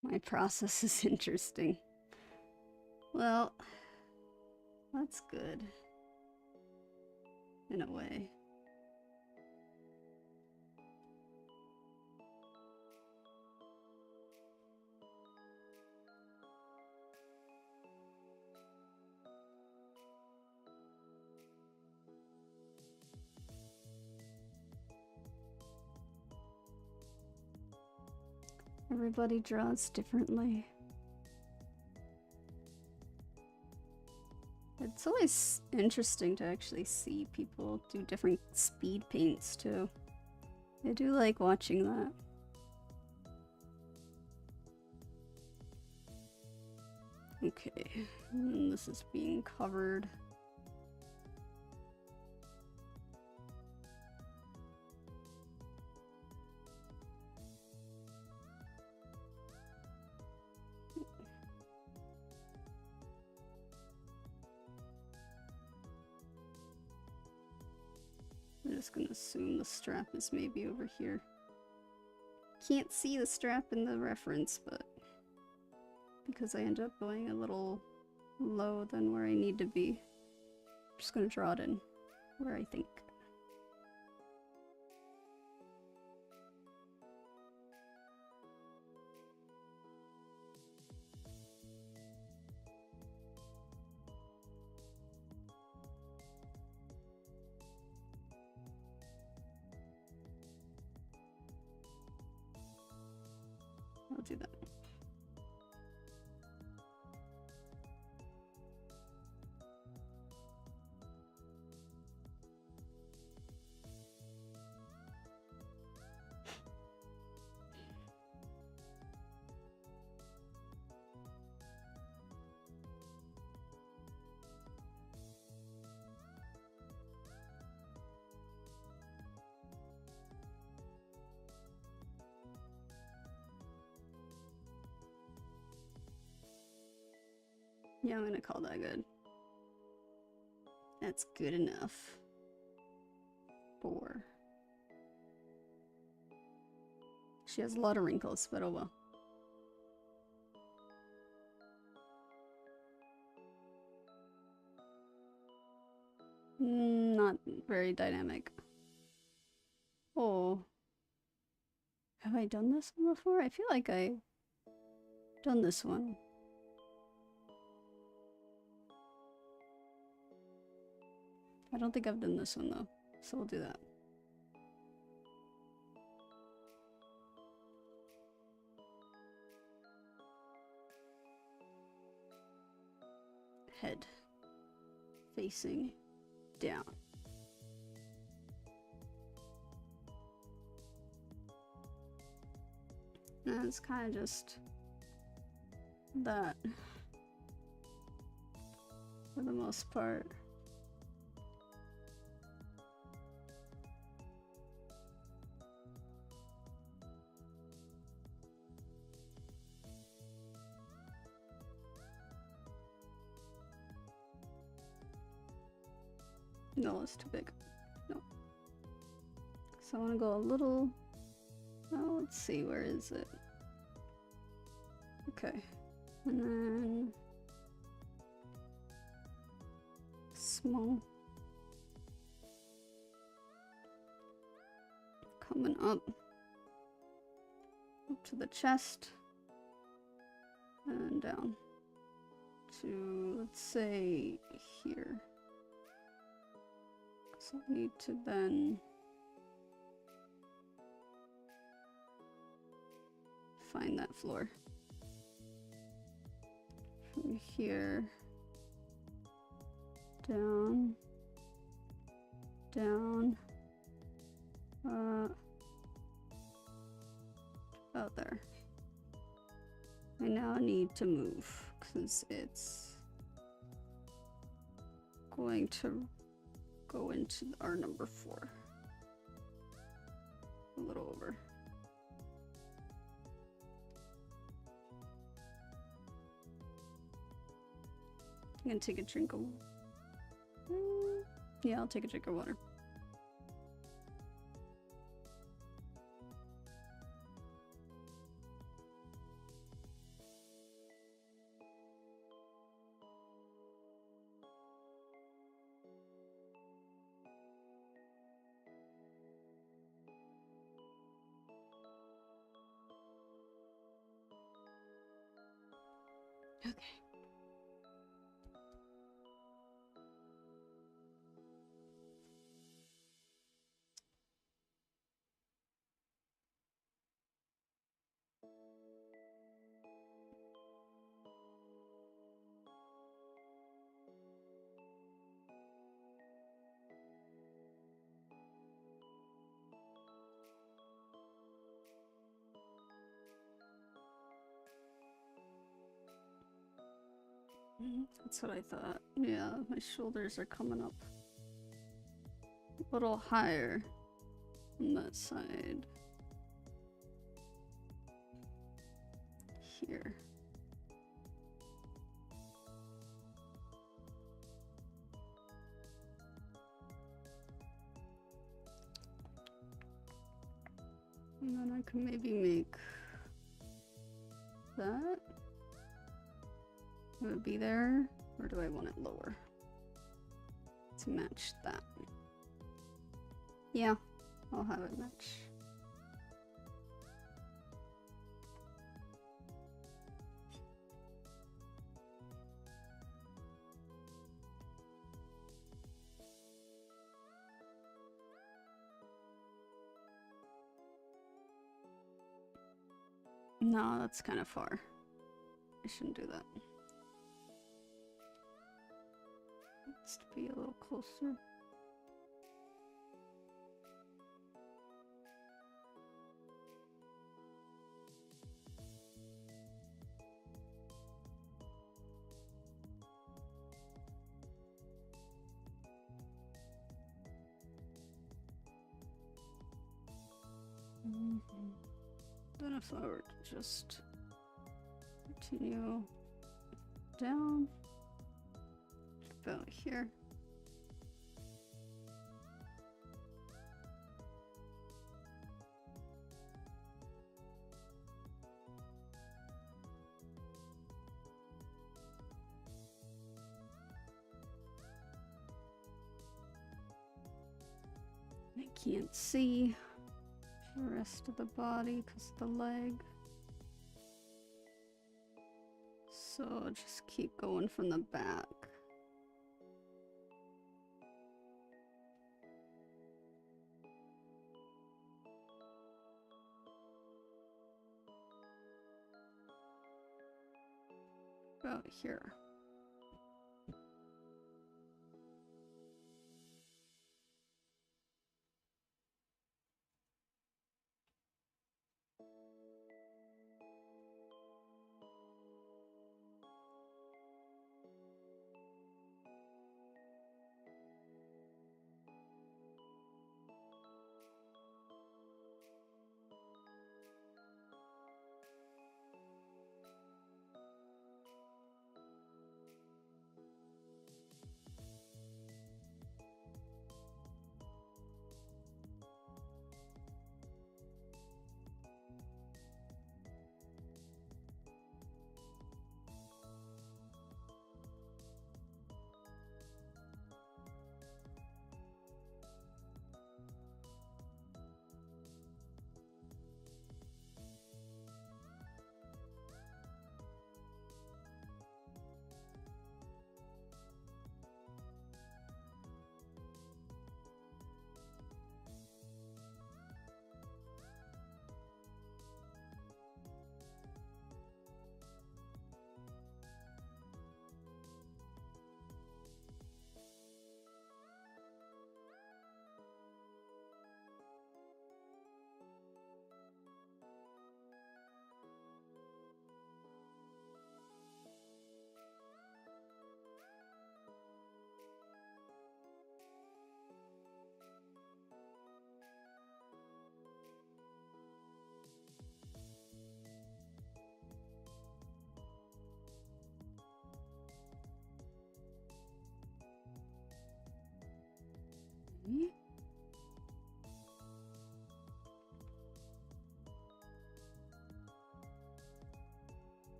S1: My process is interesting. Well, that's good. In a way. Everybody draws differently. It's always interesting to actually see people do different speed paints too. I do like watching that. Okay, and this is being covered. I'm just gonna assume the strap is maybe over here. Can't see the strap in the reference, but because I end up going a little low than where I need to be, I'm just gonna draw it in where I think. I'll do that. Yeah, I'm gonna call that good. That's good enough. 4. She has a lot of wrinkles, but oh well. Not very dynamic. Oh. Have I done this one before? I feel like I've done this one. I don't think I've done this one though, so we'll do that. Head facing down. And it's kind of just that for the most part. No, it's too big. No. So I want to go a little. Oh, let's see, where is it? Okay. And then small. Coming up to the chest and down to, let's say, here. So I need to then find that floor. From here, down, down, about there. I now need to move because it's going to go into our number 4. A little over. I'm gonna take a drink of yeah, I'll take a drink of water. Okay. That's what I thought. Yeah, my shoulders are coming up a little higher on that side. Here. And then I can maybe make that. Would it be there, or do I want it lower to match that? Yeah, I'll have it match. No, that's kind of far. I shouldn't do that. Needs to be a little closer. Then if I were to just continue down About here. I can't see the rest of the body because of the leg. So I'll just keep going from the back. About here.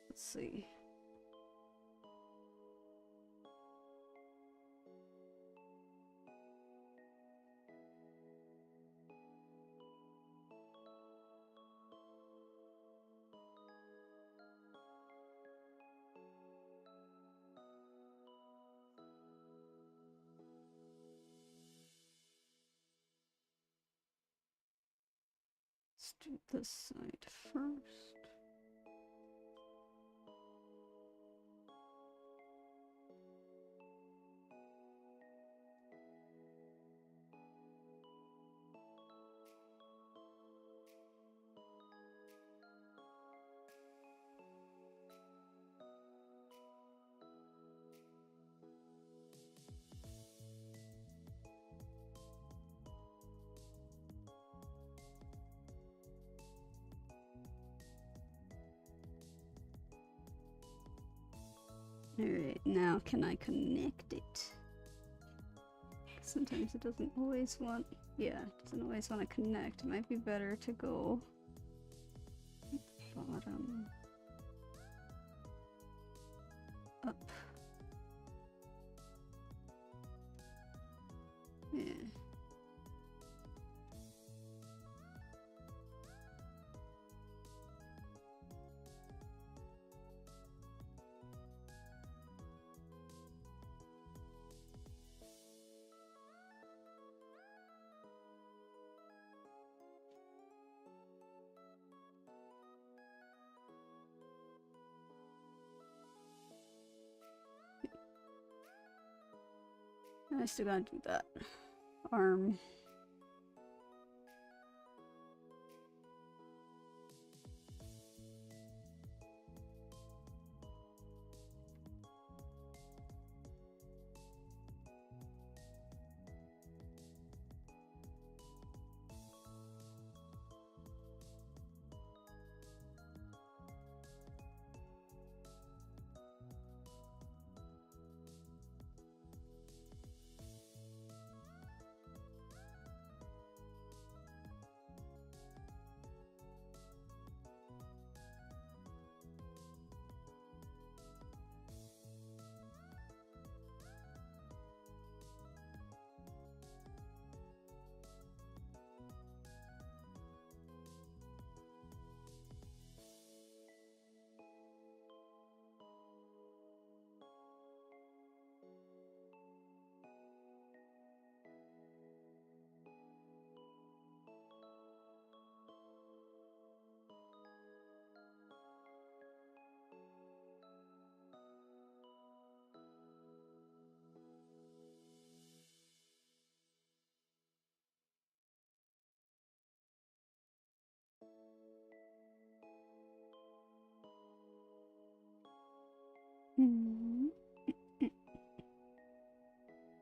S1: Let's see. Let's do this side first. Alright, now can I connect it? Sometimes it doesn't always want... Yeah, it doesn't always want to connect. It might be better to go... bottom... up. Yeah. I still gotta do that arm.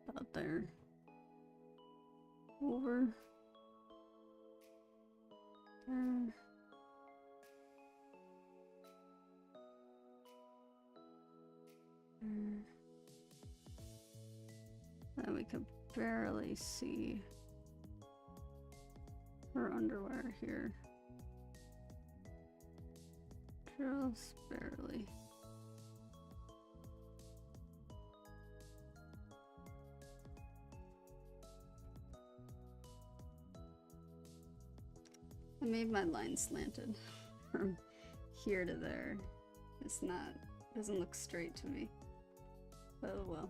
S1: About there. Over. There. And we could barely see her underwear here. Just barely. I made my line slanted from here to there. It's not, doesn't look straight to me. Oh well.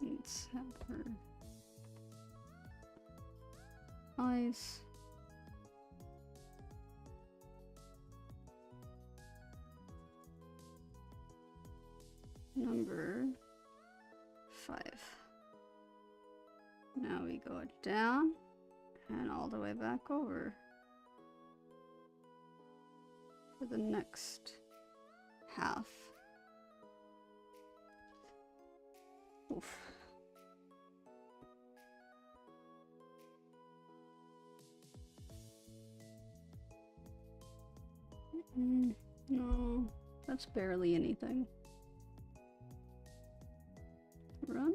S1: Let's have her eyes. Number 5. Now we go down and all the way back over for the next half. Oof. No, that's barely anything. Running?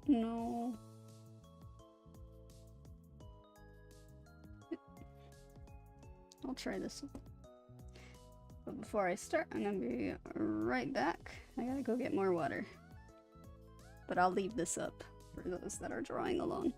S1: No. I'll try this. But before I start, I'm gonna be right back. I gotta go get more water. But I'll leave this up for those that are drawing along.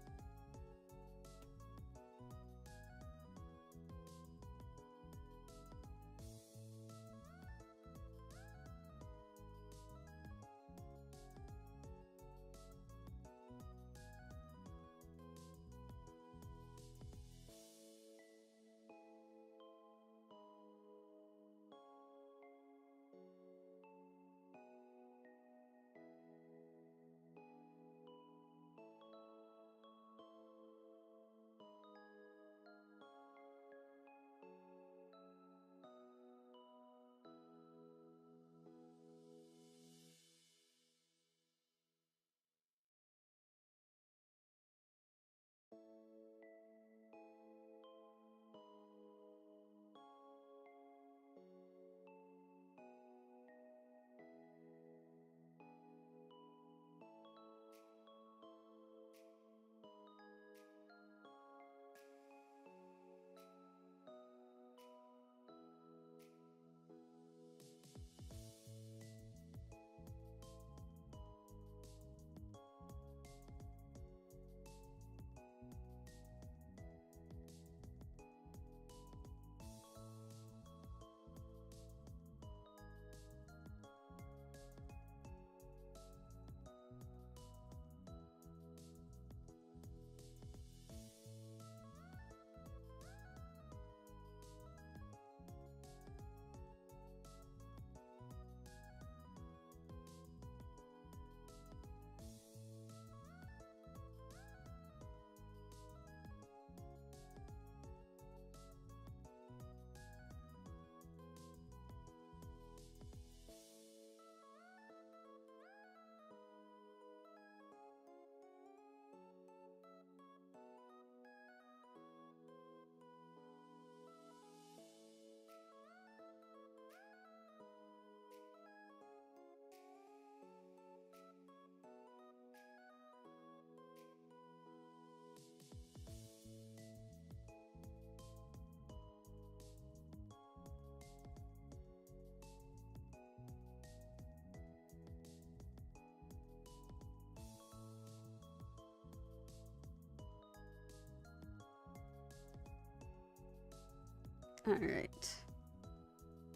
S1: Alright.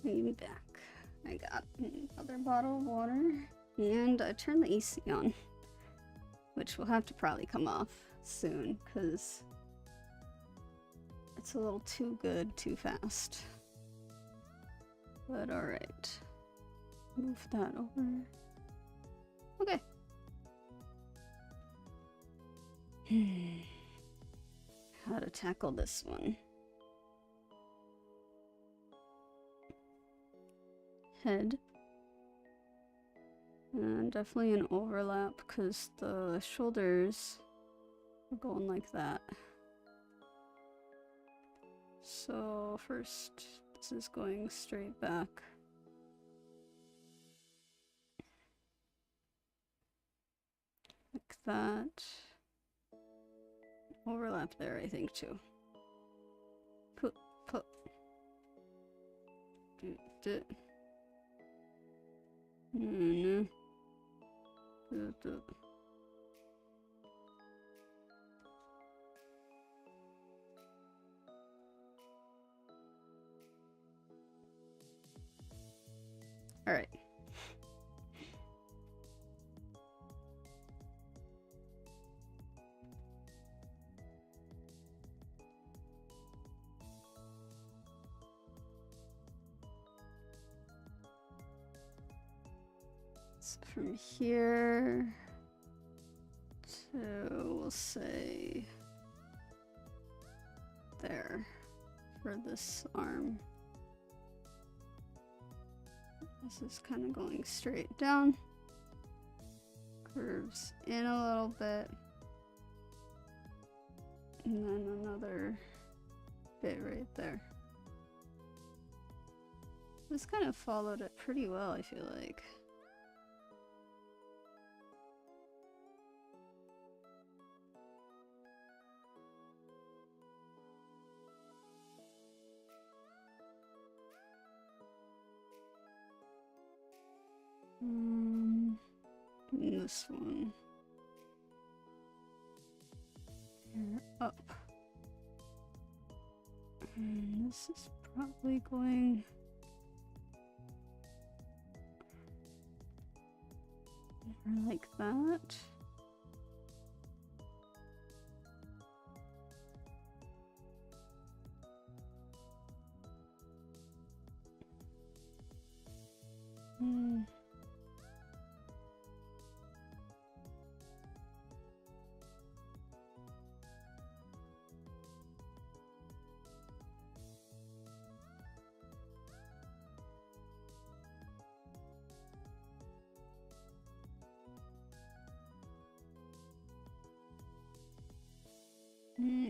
S1: I'm back. I got another bottle of water. And I turned the AC on. Which will have to probably come off soon, because it's a little too good too fast. But alright. Move that over. Okay. How to tackle this one. Head. And definitely an overlap because the shoulders are going like that. So first, this is going straight back. Like that. Overlap there, I think, too. Put. No. All right. So from here to, we'll say, there for this arm. This is kind of going straight down, curves in a little bit, and then another bit right there. This kind of followed it pretty well, I feel like. This one. Here, up. And this is probably going like that.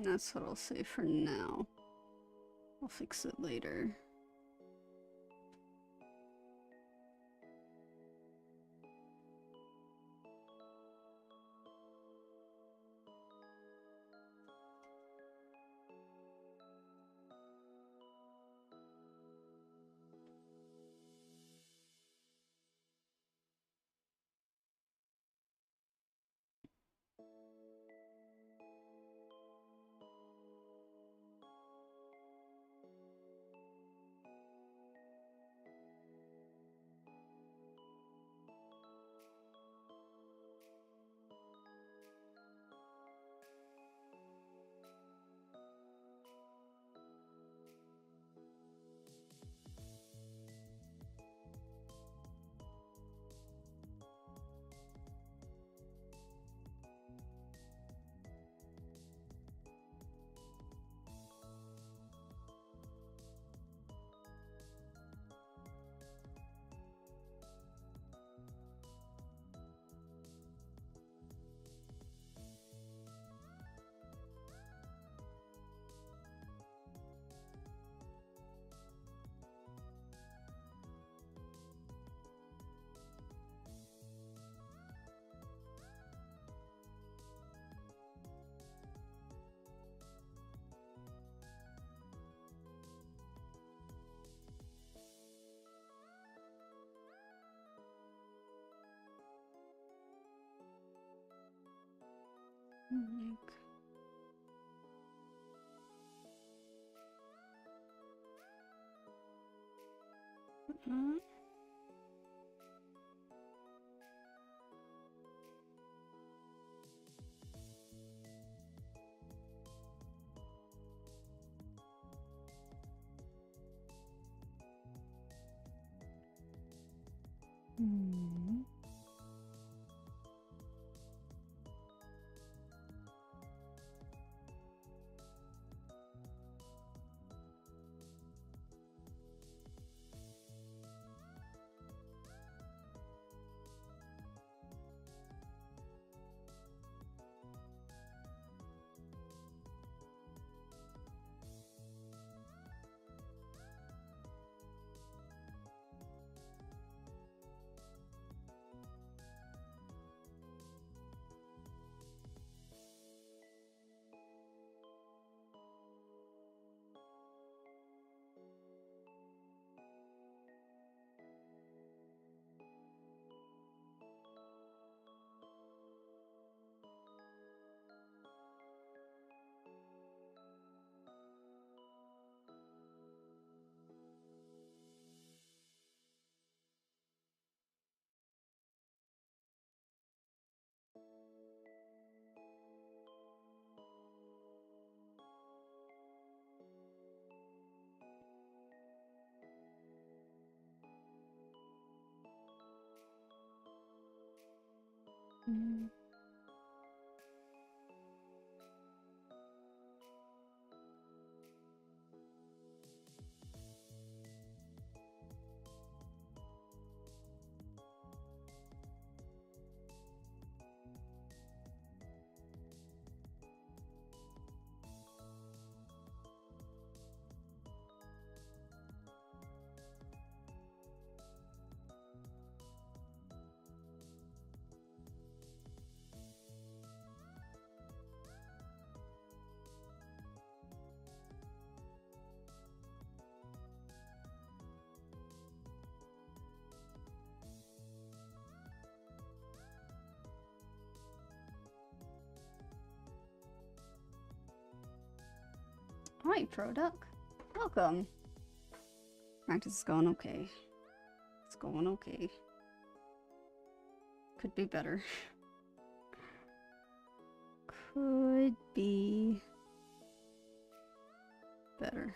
S1: That's what I'll say for now. I'll fix it later. Hi, Product. Welcome. Practice is going okay. It's going okay. Could be better. Could be better.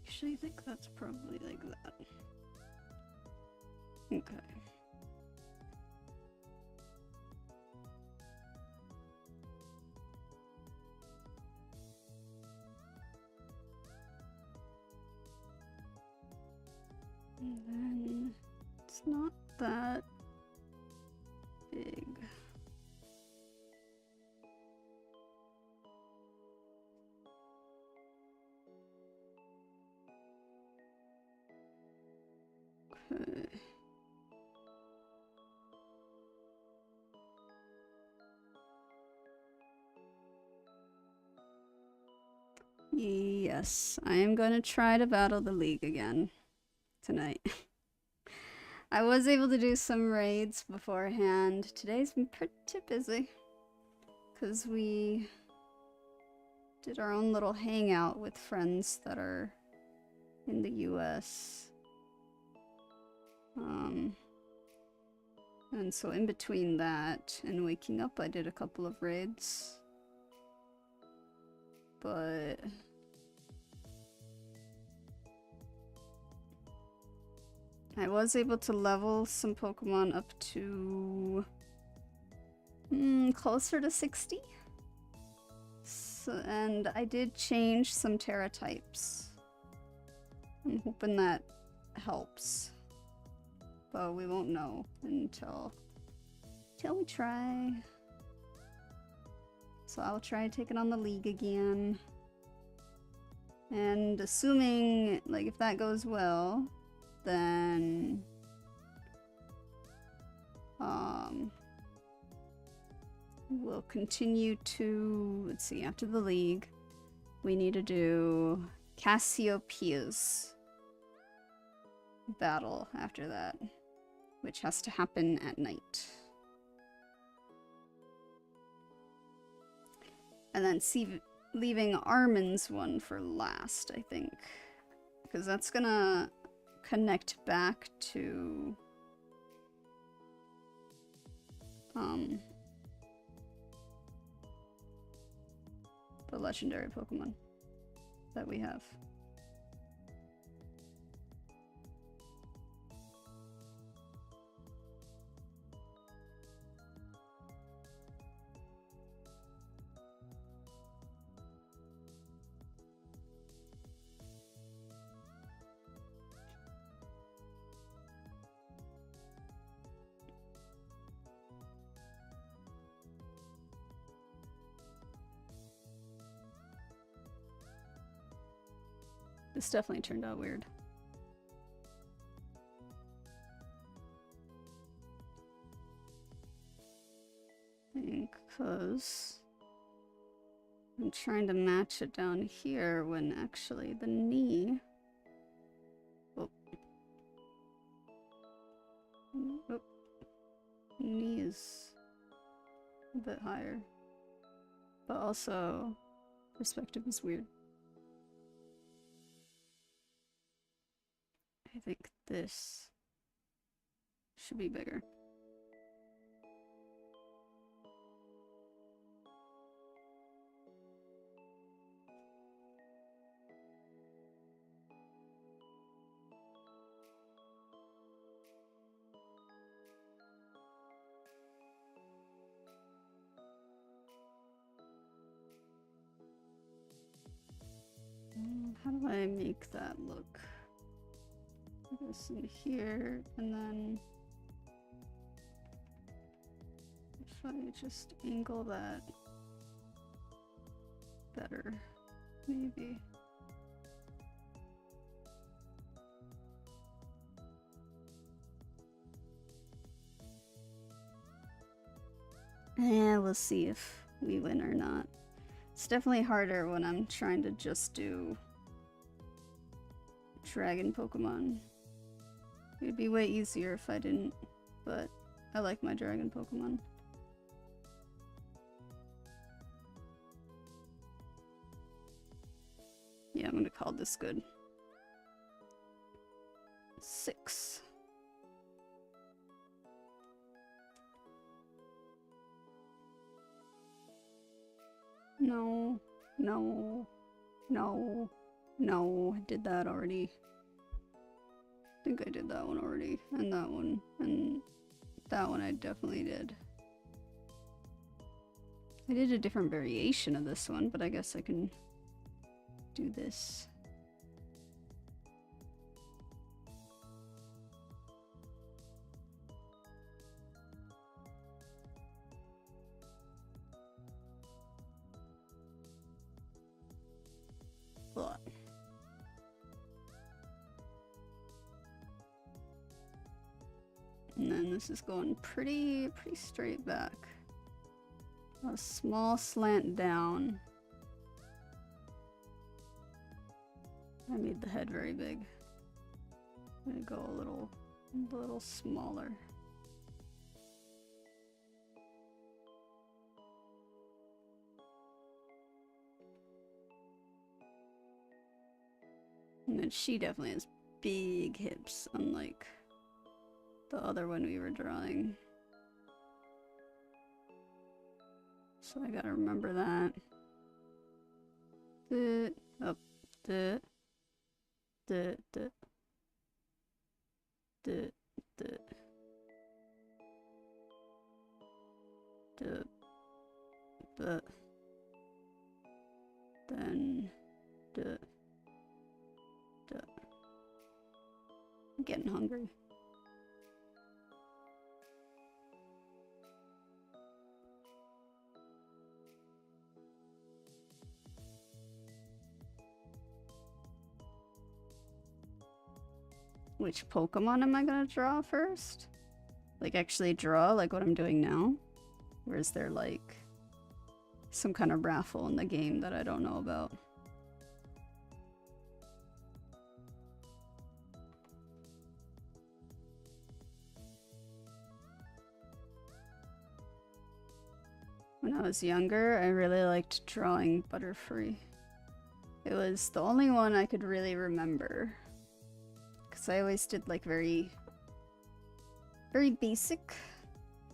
S1: Actually, I think that's probably like that. Okay. And then it's not that big. Okay. Yes, I am going to try to battle the League again tonight. I was able to do some raids beforehand. Today's been pretty busy because we did our own little hangout with friends that are in the US. And so in between that and waking up, I did a couple of raids. But I was able to level some Pokemon up to closer to 60. So, and I did change some Terra types. I'm hoping that helps. But we won't know until we try. So I'll try taking on the League again. And assuming, like, if that goes well, then we'll continue to, let's see, after the league, we need to do Cassiopeia's battle after that, which has to happen at night. And then leaving Armin's one for last, I think. Because that's gonna connect back to the legendary Pokemon that we have. This definitely turned out weird. I think because I'm trying to match it down here when actually the knee. Oh. Oh. Knee is a bit higher. But also, perspective is weird. I think this should be bigger. How do I make that look? This in here, and then if I just angle that better, maybe. Yeah, we'll see if we win or not. It's definitely harder when I'm trying to just do dragon Pokemon. It'd be way easier if I didn't, but I like my dragon Pokemon. Yeah, I'm gonna call this good. 6. No, no, no, no, I did that already. I think I did that one already, and that one I definitely did. I did a different variation of this one, but I guess I can do this. But and then this is going pretty straight back. A small slant down. I made the head very big. I'm gonna go a little smaller. And then she definitely has big hips, unlike the other one we were drawing. So I gotta remember that. Up, then I'm getting hungry. which Pokemon am I gonna draw first? Like actually draw like what I'm doing now? Or is there like some kind of raffle in the game that I don't know about? When I was younger, I really liked drawing Butterfree. It was the only one I could really remember. Because I always did like very basic.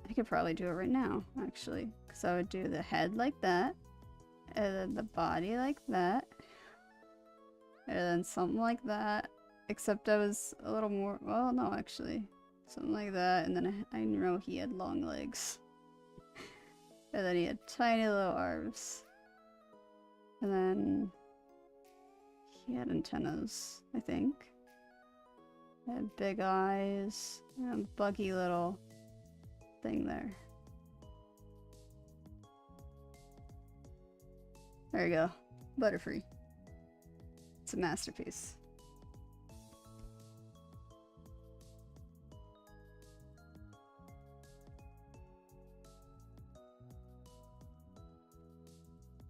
S1: I could probably do it right now, actually. Because I would do the head like that. And then the body like that. And then something like that. Except I was a little more... Well, no, actually. Something like that. And then I know he had long legs. And then he had tiny little arms. And then he had antennas, I think. He had big eyes. And a buggy little thing there. There you go. Butterfree. It's a masterpiece.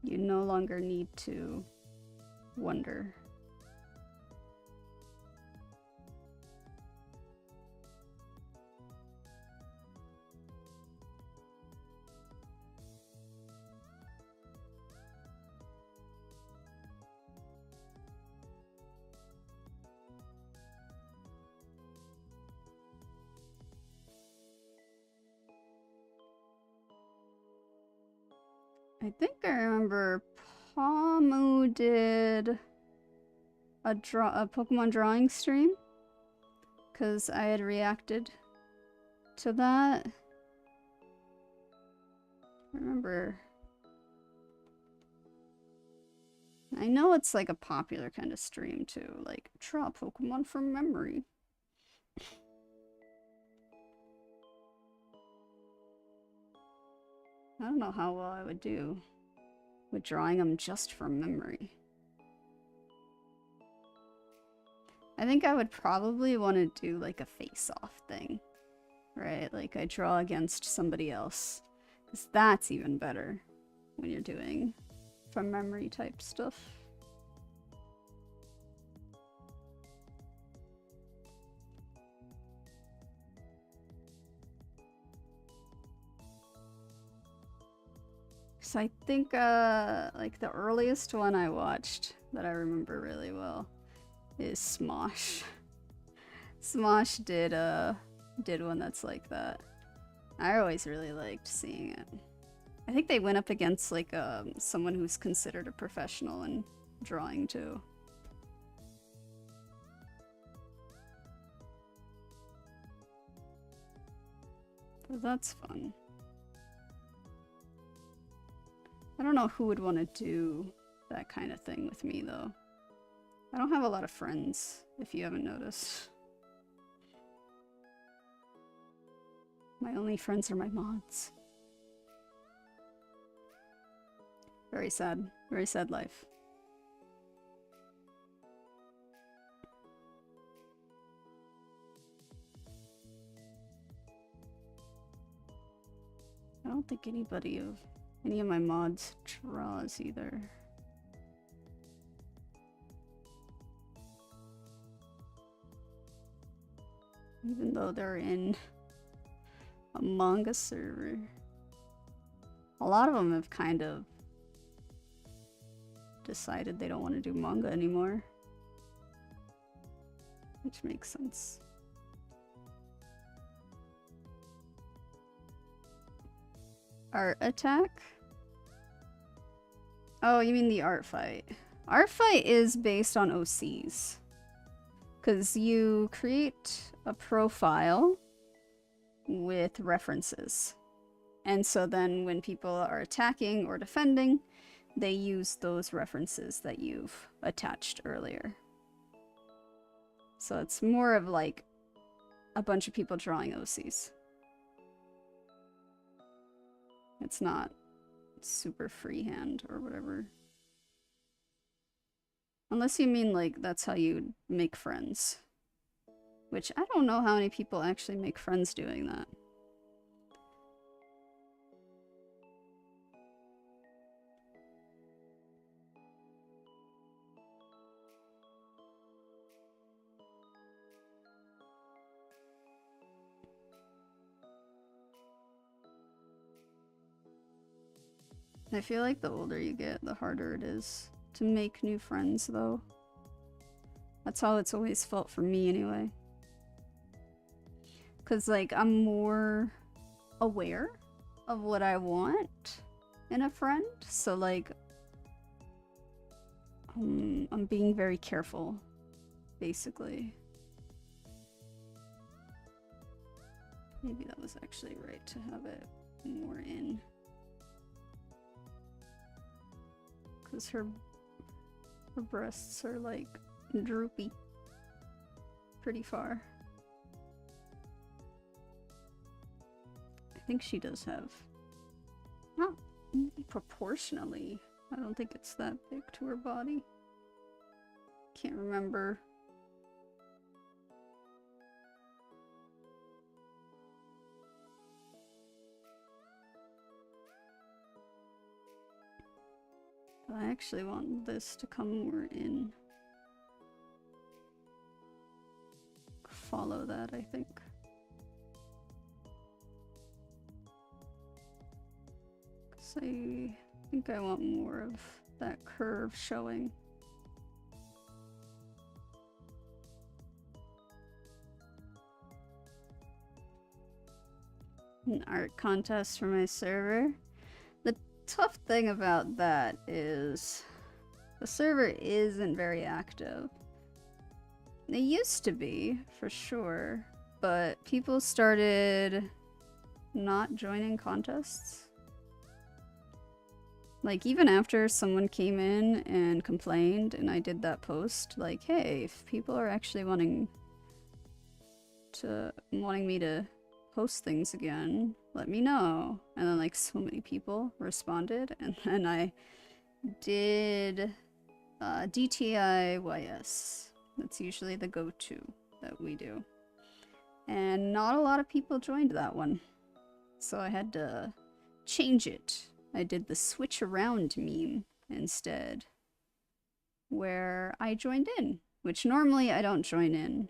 S1: You no longer need to wonder. I think I remember Pamu did a Pokemon drawing stream because I had reacted to that. I remember. I know it's like a popular kind of stream too, like draw Pokemon from memory. I don't know how well I would do with drawing them just from memory. I think I would probably want to do like a face-off thing, right? Like I draw against somebody else, because that's even better when you're doing from memory type stuff. So I think like the earliest one I watched that I remember really well is Smosh. Smosh did one that's like that. I always really liked seeing it. I think they went up against like someone who's considered a professional in drawing too. But that's fun. I don't know who would want to do that kind of thing with me, though. I don't have a lot of friends, if you haven't noticed. My only friends are my mods. Very sad life. I don't think any of my mods draws either. Even though they're in a manga server. A lot of them have kind of decided they don't want to do manga anymore. Which makes sense. Art attack? Oh, you mean the art fight. Art fight is based on OCs. Because you create a profile with references. And so then when people are attacking or defending, they use those references that you've attached earlier. So it's more of like a bunch of people drawing OCs. It's not super freehand or whatever. Unless you mean like that's how you make friends. Which I don't know how many people actually make friends doing that. I feel like the older you get, the harder it is to make new friends, though. That's how it's always felt for me, anyway. Because, like, I'm more aware of what I want in a friend. So, like, I'm being very careful, basically. Maybe that was actually right to have it more in. Because her breasts are like droopy pretty far. I think she does have, not proportionally, I don't think it's that big to her body. Can't remember. I actually want this to come more in. Follow that, I think. Because I think I want more of that curve showing. An art contest for my server. The tough thing about that is the server isn't very active. They used to be, for sure, but people started not joining contests. Like, even after someone came in and complained and I did that post, like, hey, if people are actually wanting me to post things again, let me know. And then, like, so many people responded, and then I did DTIYS. That's usually the go-to that we do. And not a lot of people joined that one. So I had to change it. I did the switch around meme instead, where I joined in, which normally I don't join in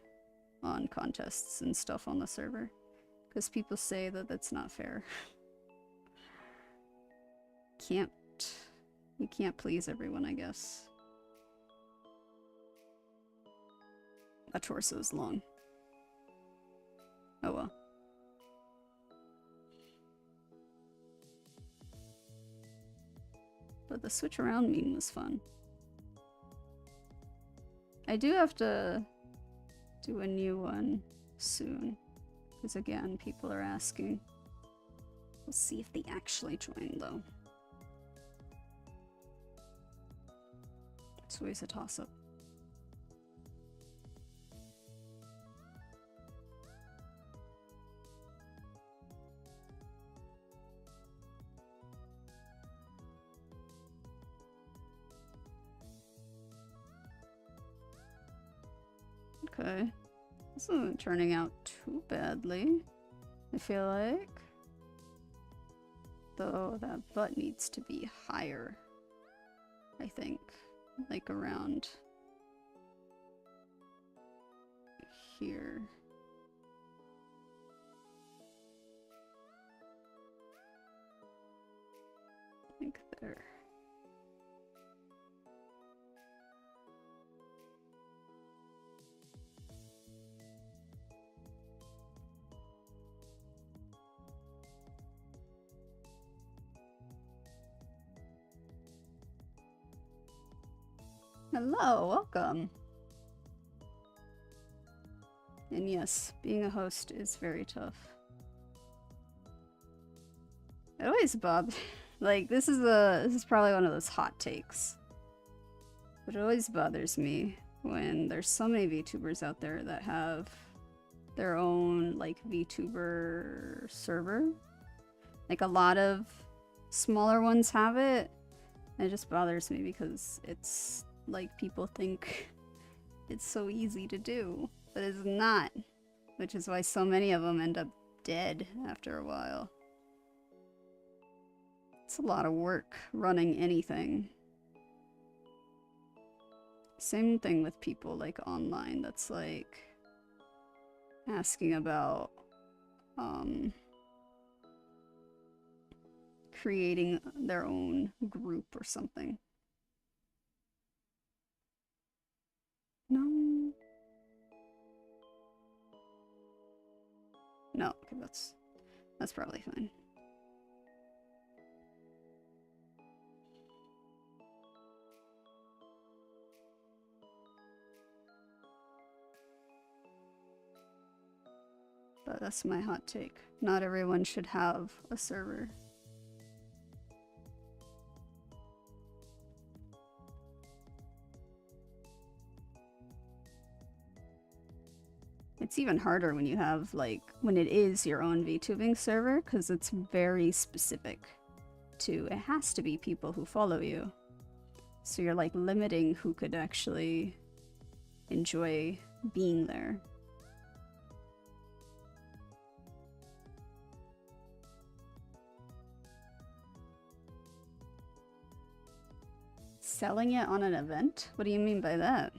S1: on contests and stuff on the server, because people say that that's not fair. You can't please everyone, I guess. That torso's long. Oh well. But the switch around meme was fun. I do have to do a new one soon, because again, people are asking. We'll see if they actually join, though. It's always a toss-up. Okay. This isn't turning out too badly, I feel like. Though that butt needs to be higher, I think. Like around here. I think there. Hello, welcome. And yes, being a host is very tough. It always bothers. Like, this is probably one of those hot takes. But it always bothers me when there's so many VTubers out there that have their own, like, VTuber server. Like, a lot of smaller ones have it. And it just bothers me because it's like people think it's so easy to do. but it's not, which is why so many of them end up dead after a while. It's a lot of work running anything. Same thing with people like online that's like asking about creating their own group or something. No. No, okay, that's probably fine. But that's my hot take. Not everyone should have a server. It's even harder when you have, like, when it is your own VTubing server, because it's very specific to, it has to be people who follow you. So you're, like, limiting who could actually enjoy being there. Selling it on an event? What do you mean by that?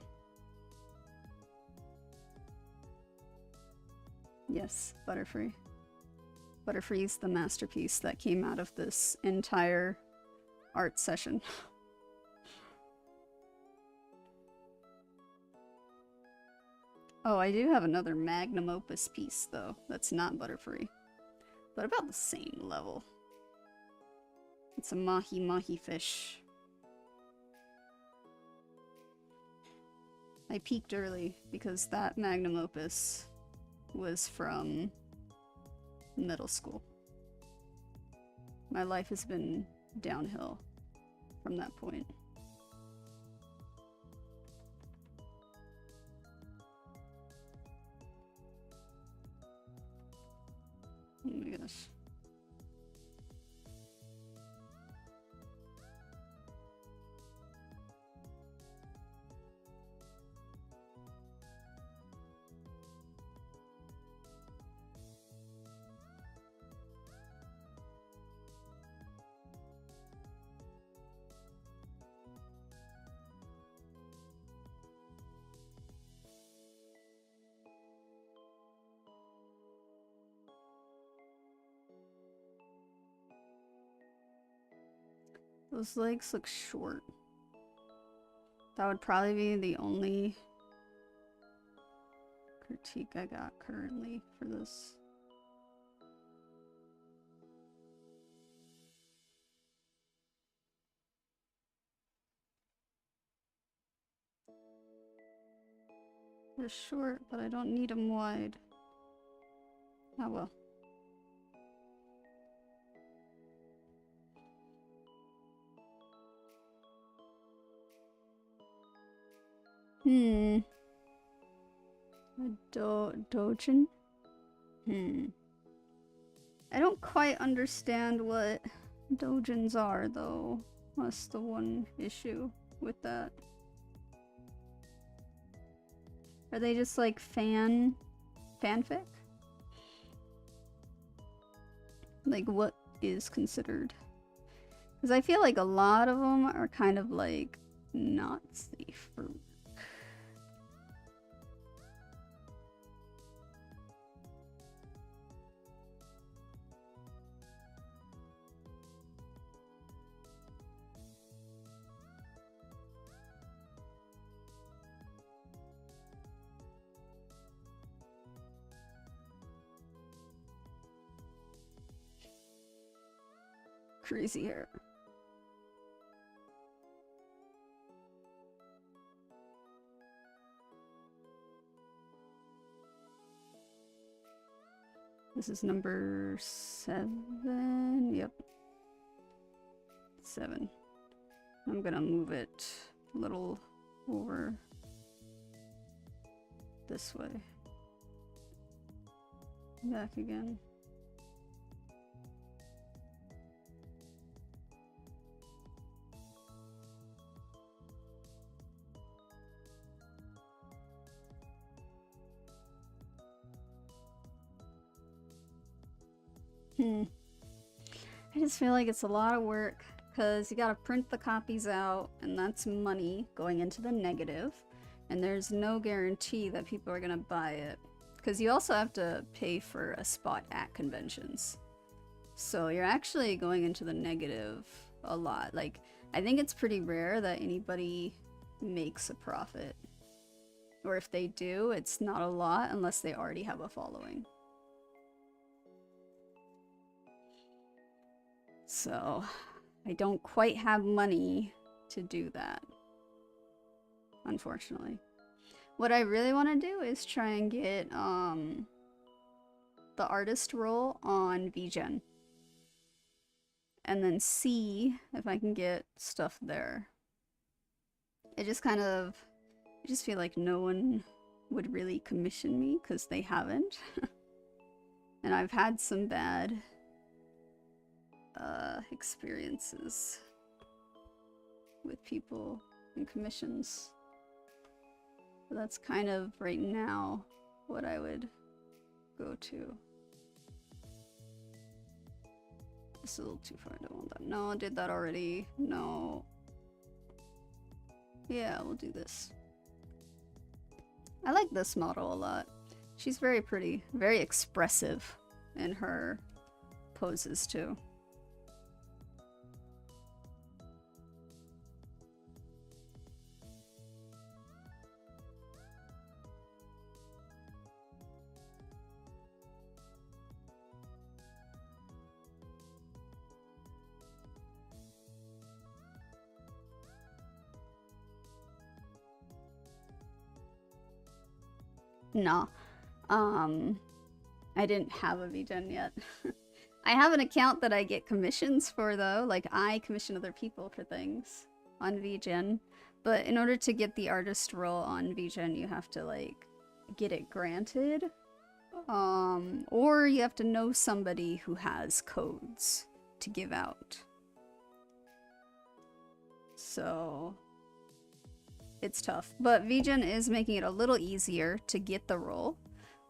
S1: Yes, Butterfree. Butterfree's the masterpiece that came out of this entire art session. Oh, I do have another magnum opus piece, though, that's not Butterfree. But about the same level. It's a mahi-mahi fish. I peaked early because that magnum opus was from middle school. My life has been downhill from that point. Oh my gosh. Those legs look short. That would probably be the only critique I got currently for this. They're short, but I don't need them wide. Oh well. A 𝘿𝙊? I don't quite understand what dojins are, though. That's the one issue with that. Are they just like fanfic? Like, what is considered? Because I feel like a lot of them are kind of like not safe for work. Crazy hair. This is number 7. Yep. 7. I'm gonna move it a little over this way. Back again. I just feel like it's a lot of work because you gotta print the copies out, and that's money going into the negative, and there's no guarantee that people are gonna buy it because you also have to pay for a spot at conventions. So you're actually going into the negative a lot. Like, I think it's pretty rare that anybody makes a profit. Or if they do, it's not a lot unless they already have a following. So I don't quite have money to do that, unfortunately. What I really want to do is try and get the artist role on VGen. And then see if I can get stuff there. I just feel like no one would really commission me because they haven't. And I've had some bad experiences with people and commissions. So that's kind of right now what I would go to. It's a little too far, I don't want that. No, I did that already. No. Yeah, we'll do this. I like this model a lot. She's very pretty, very expressive in her poses too. No. I didn't have a VGen yet. I have an account that I get commissions for though. Like, I commission other people for things on VGen. But in order to get the artist role on VGen, you have to, like, get it granted. Or you have to know somebody who has codes to give out. So it's tough, but VGen is making it a little easier to get the role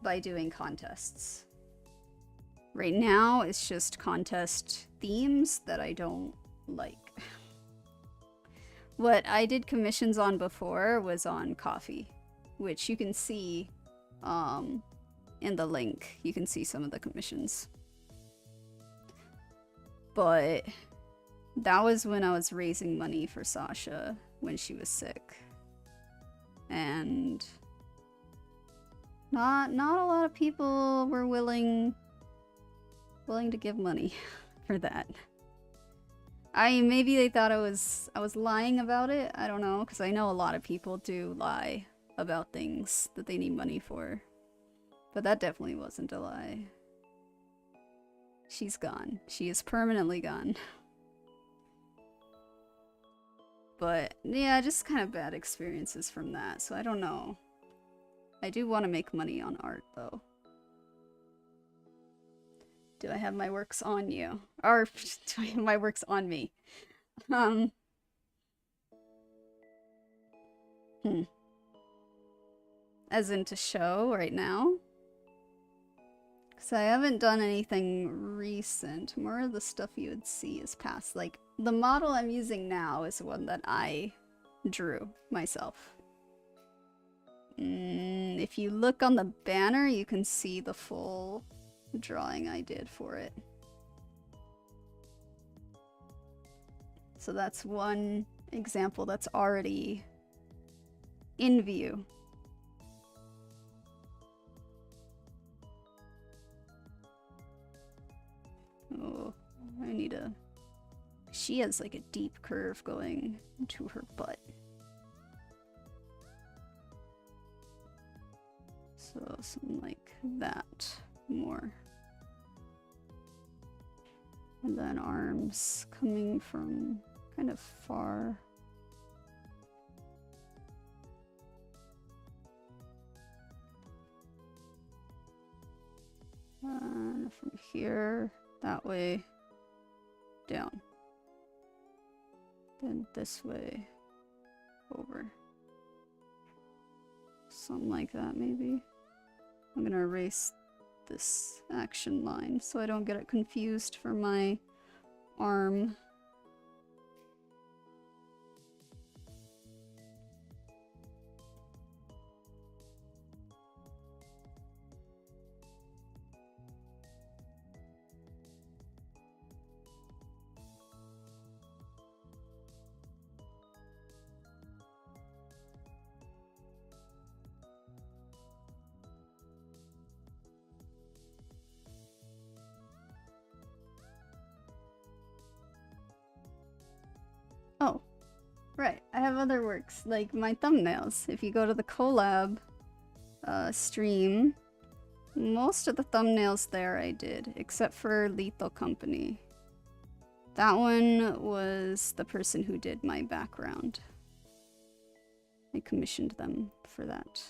S1: by doing contests. Right now, it's just contest themes that I don't like. What I did commissions on before was on coffee, which you can see in the link. You can see some of the commissions. But that was when I was raising money for Sasha when she was sick. And not a lot of people were willing to give money for that. Maybe they thought I was lying about it. I don't know, because I know a lot of people do lie about things that they need money for. But that definitely wasn't a lie. She's gone. She is permanently gone. But yeah, just kind of bad experiences from that, so I don't know. I do want to make money on art though. Do I have my works on you? Or do I have my works on me? As in to show right now? Because I haven't done anything recent. More of the stuff you would see is past. Like, the model I'm using now is one that I drew myself. If you look on the banner, you can see the full drawing I did for it. So that's one example that's already in view. Oh, I need a... She has like a deep curve going to her butt. So something like that more. And then arms coming from kind of far. And from here, that way, down. Then this way, over. Something like that, maybe. I'm gonna erase this action line so I don't get it confused for my arm. Oh, right. I have other works, like my thumbnails. If you go to the collab stream, most of the thumbnails there I did, except for Lethal Company. That one was the person who did my background. I commissioned them for that.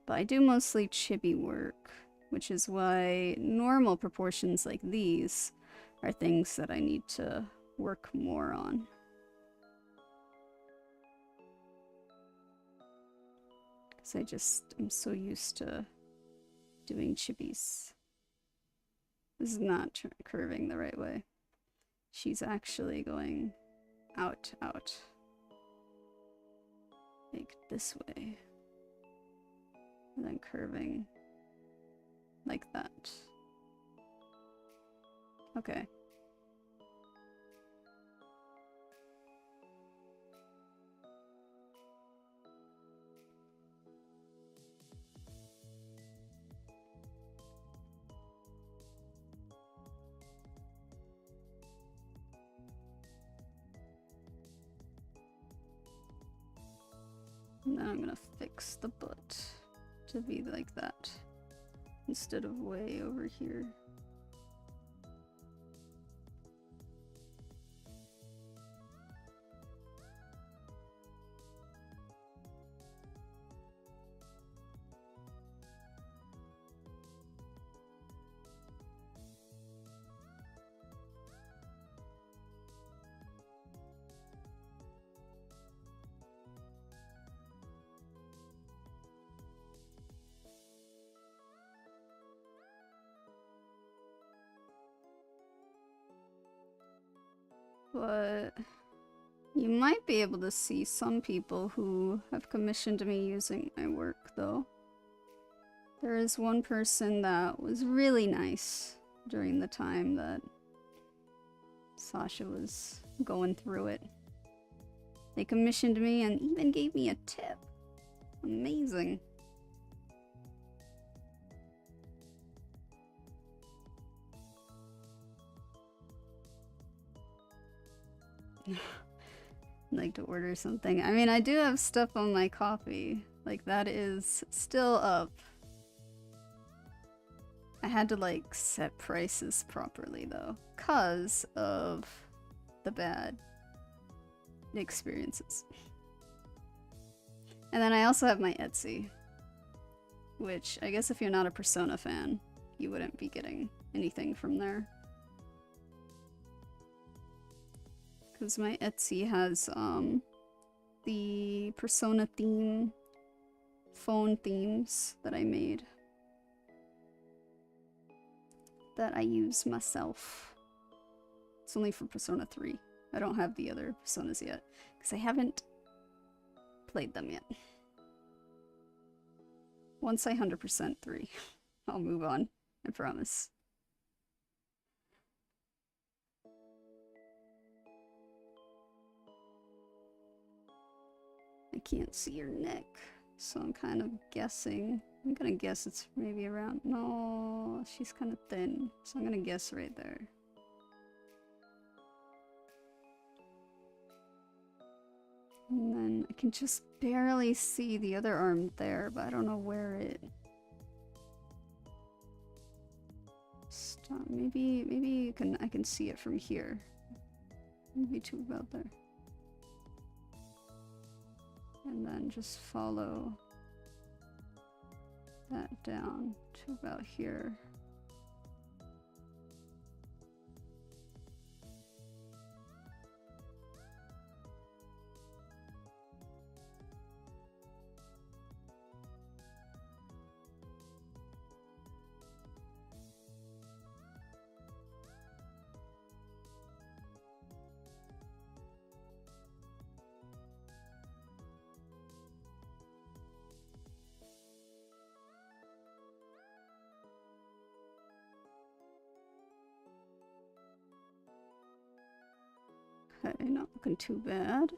S1: But I do mostly chibi work, which is why normal proportions like these are things that I need to work more on. Because I'm so used to doing chibis. This is not curving the right way. She's actually going out, out. Like this way. And then curving like that. Okay. And then I'm gonna fix the butt to be like that instead of way over here. But you might be able to see some people who have commissioned me using my work, though. There is one person that was really nice during the time that Sasha was going through it. They commissioned me and even gave me a tip. Amazing. Like to order something. I mean, I do have stuff on my coffee. Like, that is still up. I had to, like, set prices properly, though, because of the bad experiences. And then I also have my Etsy, which I guess if you're not a Persona fan, you wouldn't be getting anything from there. Because my Etsy has the Persona theme, phone themes that I made. That I use myself. It's only for Persona 3. I don't have the other Personas yet. Because I haven't played them yet. Once I 100% 3, I'll move on. I promise. I can't see your neck, so I'm kind of guessing. I'm gonna guess it's maybe around... No, she's kind of thin, so I'm gonna guess right there. And then I can just barely see the other arm there, but I don't know where it... Stop. Maybe you can... I can see it from here. Maybe to about there. And then just follow that down to about here. Okay, not looking too bad.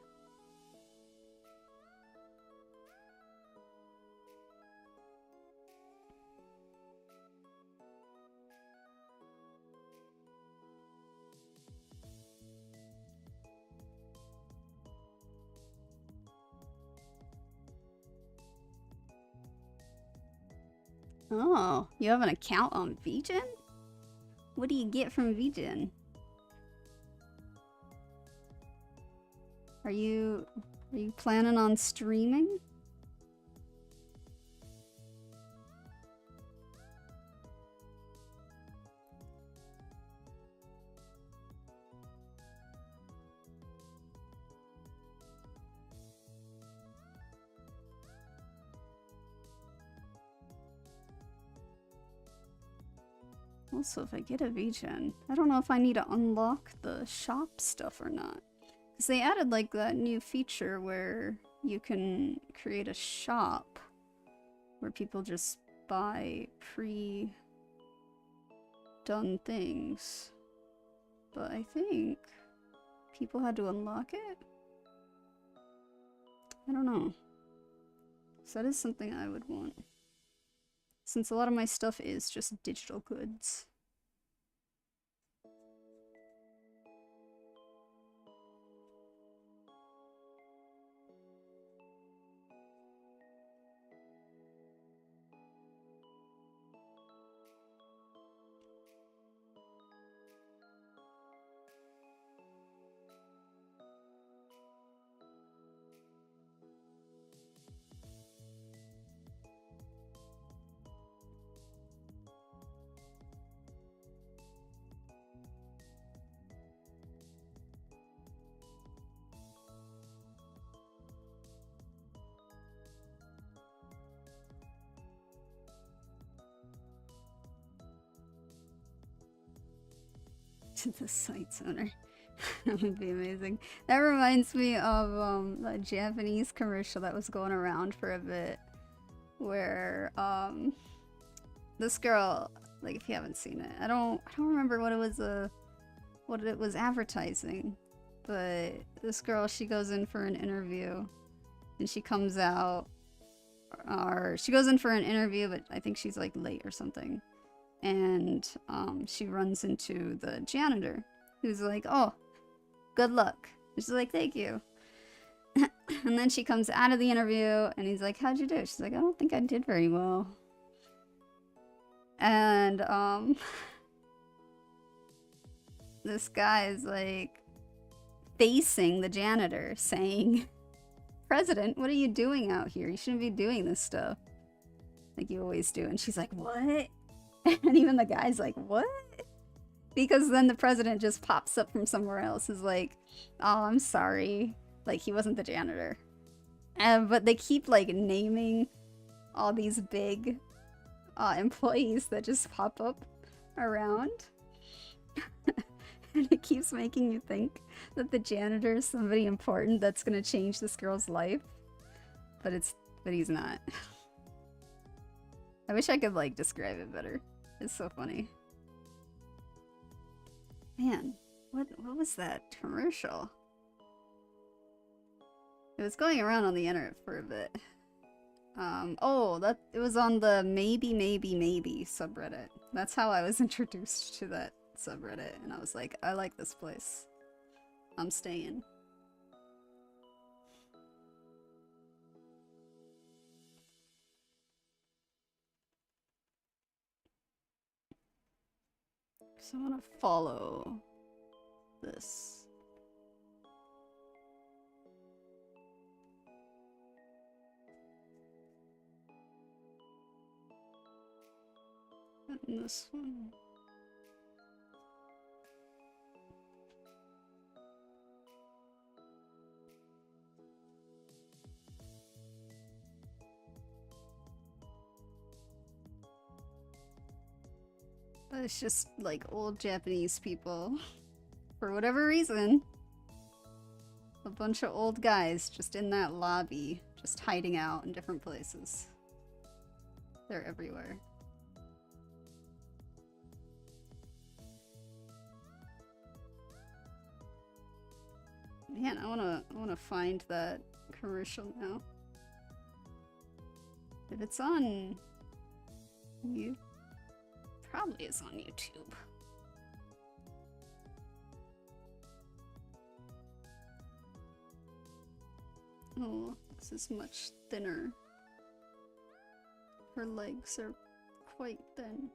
S1: Oh, you have an account on VGen? What do you get from VGen? Are you planning on streaming? Also, if I get a VGen, I don't know if I need to unlock the shop stuff or not. Because they added like that new feature where you can create a shop where people just buy pre-done things. But I think people had to unlock it? I don't know. So that is something I would want. Since a lot of my stuff is just digital goods. To the site's owner. That would be amazing. That reminds me of a Japanese commercial that was going around for a bit where this girl, like if you haven't seen it, I don't remember what it was advertising, but this girl, she goes in for an interview and she comes out, or she goes in for an interview but I think she's like late or something. And she runs into the janitor, who's like, "Oh, good luck." And she's like, "Thank you." And then she comes out of the interview, and he's like, "How'd you do?" She's like, "I don't think I did very well." And this guy is like facing the janitor, saying, "President, what are you doing out here? You shouldn't be doing this stuff like you always do." And she's like, "What?" And even the guy's like, "What?" Because then the president just pops up from somewhere else, is like, "Oh, I'm sorry." Like, he wasn't the janitor. But they keep, like, naming all these big employees that just pop up around. And it keeps making you think that the janitor is somebody important that's gonna change this girl's life. But he's not. I wish I could, like, describe it better. It's so funny. Man, what was that commercial? It was going around on the internet for a bit. It was on the maybe subreddit. That's how I was introduced to that subreddit, and I was like, I like this place. I'm staying. So I want to follow this. And this one. But it's just like old Japanese people. For whatever reason. A bunch of old guys just in that lobby, just hiding out in different places. They're everywhere. Man, I wanna find that commercial now. If it's on you, probably is on YouTube. Oh, this is much thinner. Her legs are quite thin.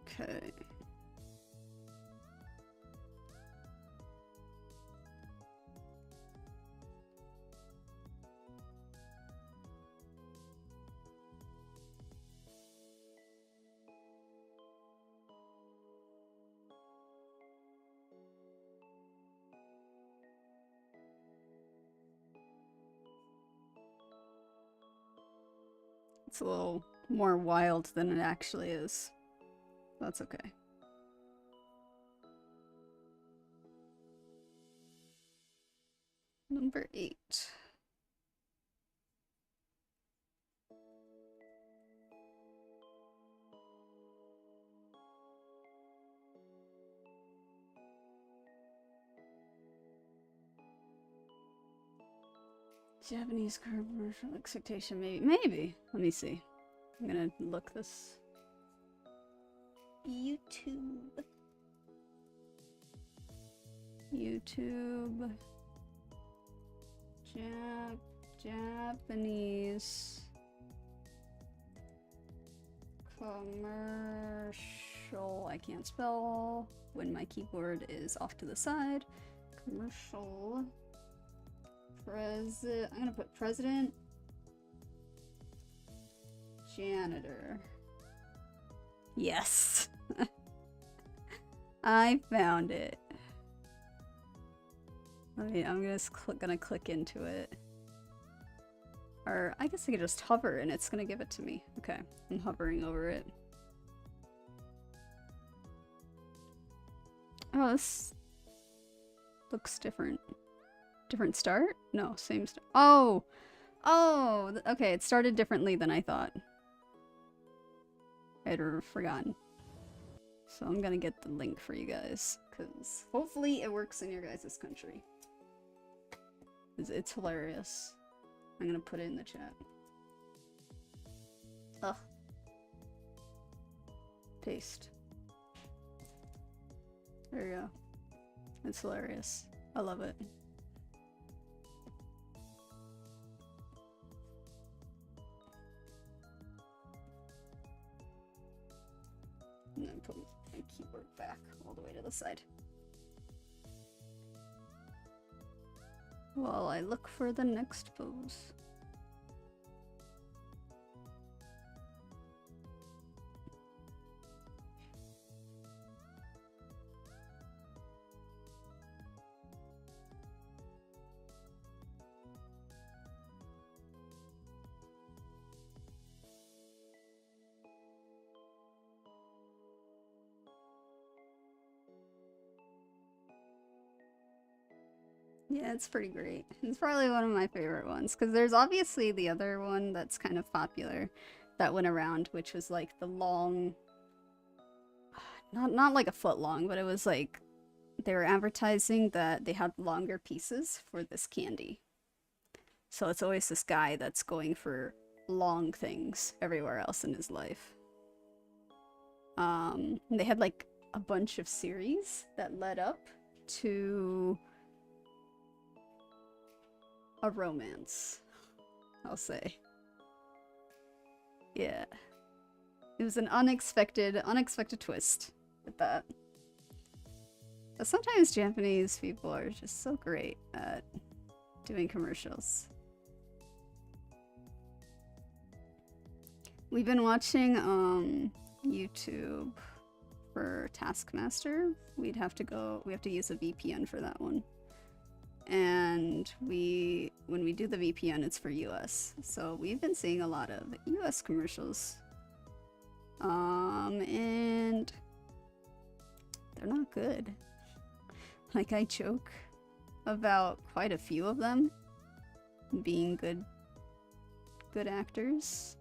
S1: Okay. It's a little more wild than it actually is. That's okay. Number 8. Japanese commercial expectation, maybe. Let me see. I'm gonna look this. YouTube. Japanese commercial. I can't spell when my keyboard is off to the side. Commercial. I'm gonna put president. Janitor. Yes. I found it. I'm just gonna click into it. Or I guess I could just hover and it's gonna give it to me. Okay, I'm hovering over it. Oh, this looks different. Different start? No, same start. Oh! Oh! Okay, it started differently than I thought. I'd forgotten. So I'm gonna get the link for you guys, because hopefully it works in your guys' country. It's hilarious. I'm gonna put it in the chat. Ugh. Paste. There you go. It's hilarious. I love it. And then put my keyboard back all the way to the side. While I look for the next pose. Yeah, it's pretty great. It's probably one of my favorite ones, because there's obviously the other one that's kind of popular that went around, which was like the long, not like a foot long, but it was like they were advertising that they had longer pieces for this candy. So it's always this guy that's going for long things everywhere else in his life. They had like a bunch of series that led up to a romance, I'll say. Yeah. It was an unexpected twist with that. But sometimes Japanese people are just so great at doing commercials. We've been watching YouTube for Taskmaster. We have to use a VPN for that one. And when we do the VPN, it's for US. So we've been seeing a lot of US commercials. And they're not good. Like, I joke about quite a few of them being good actors.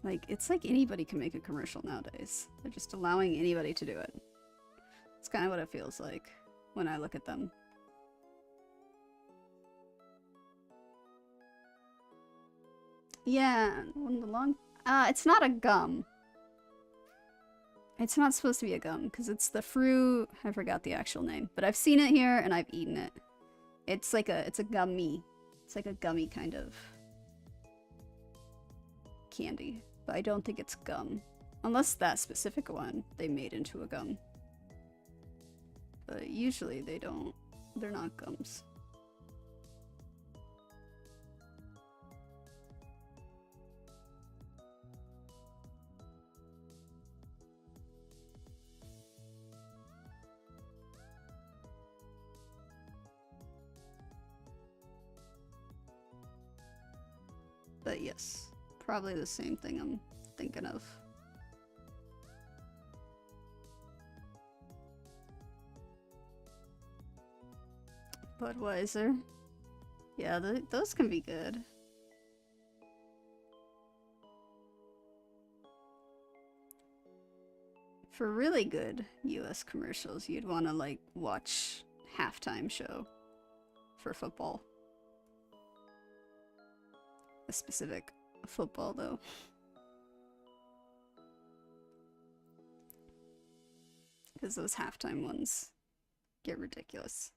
S1: Like, it's like anybody can make a commercial nowadays. They're just allowing anybody to do it. It's kind of what it feels like when I look at them. Yeah, one of the long... it's not a gum. It's not supposed to be a gum, because it's the fruit... I forgot the actual name. But I've seen it here, and I've eaten it. It's like it's a gummy. It's like a gummy kind of candy. But I don't think it's gum. Unless that specific one they made into a gum. But usually they don't. They're not gums. But yes, probably the same thing I'm thinking of. Budweiser. Yeah, those can be good. For really good US commercials, you'd want to, like, watch Halftime Show for football. A specific football, though. Because those halftime ones get ridiculous.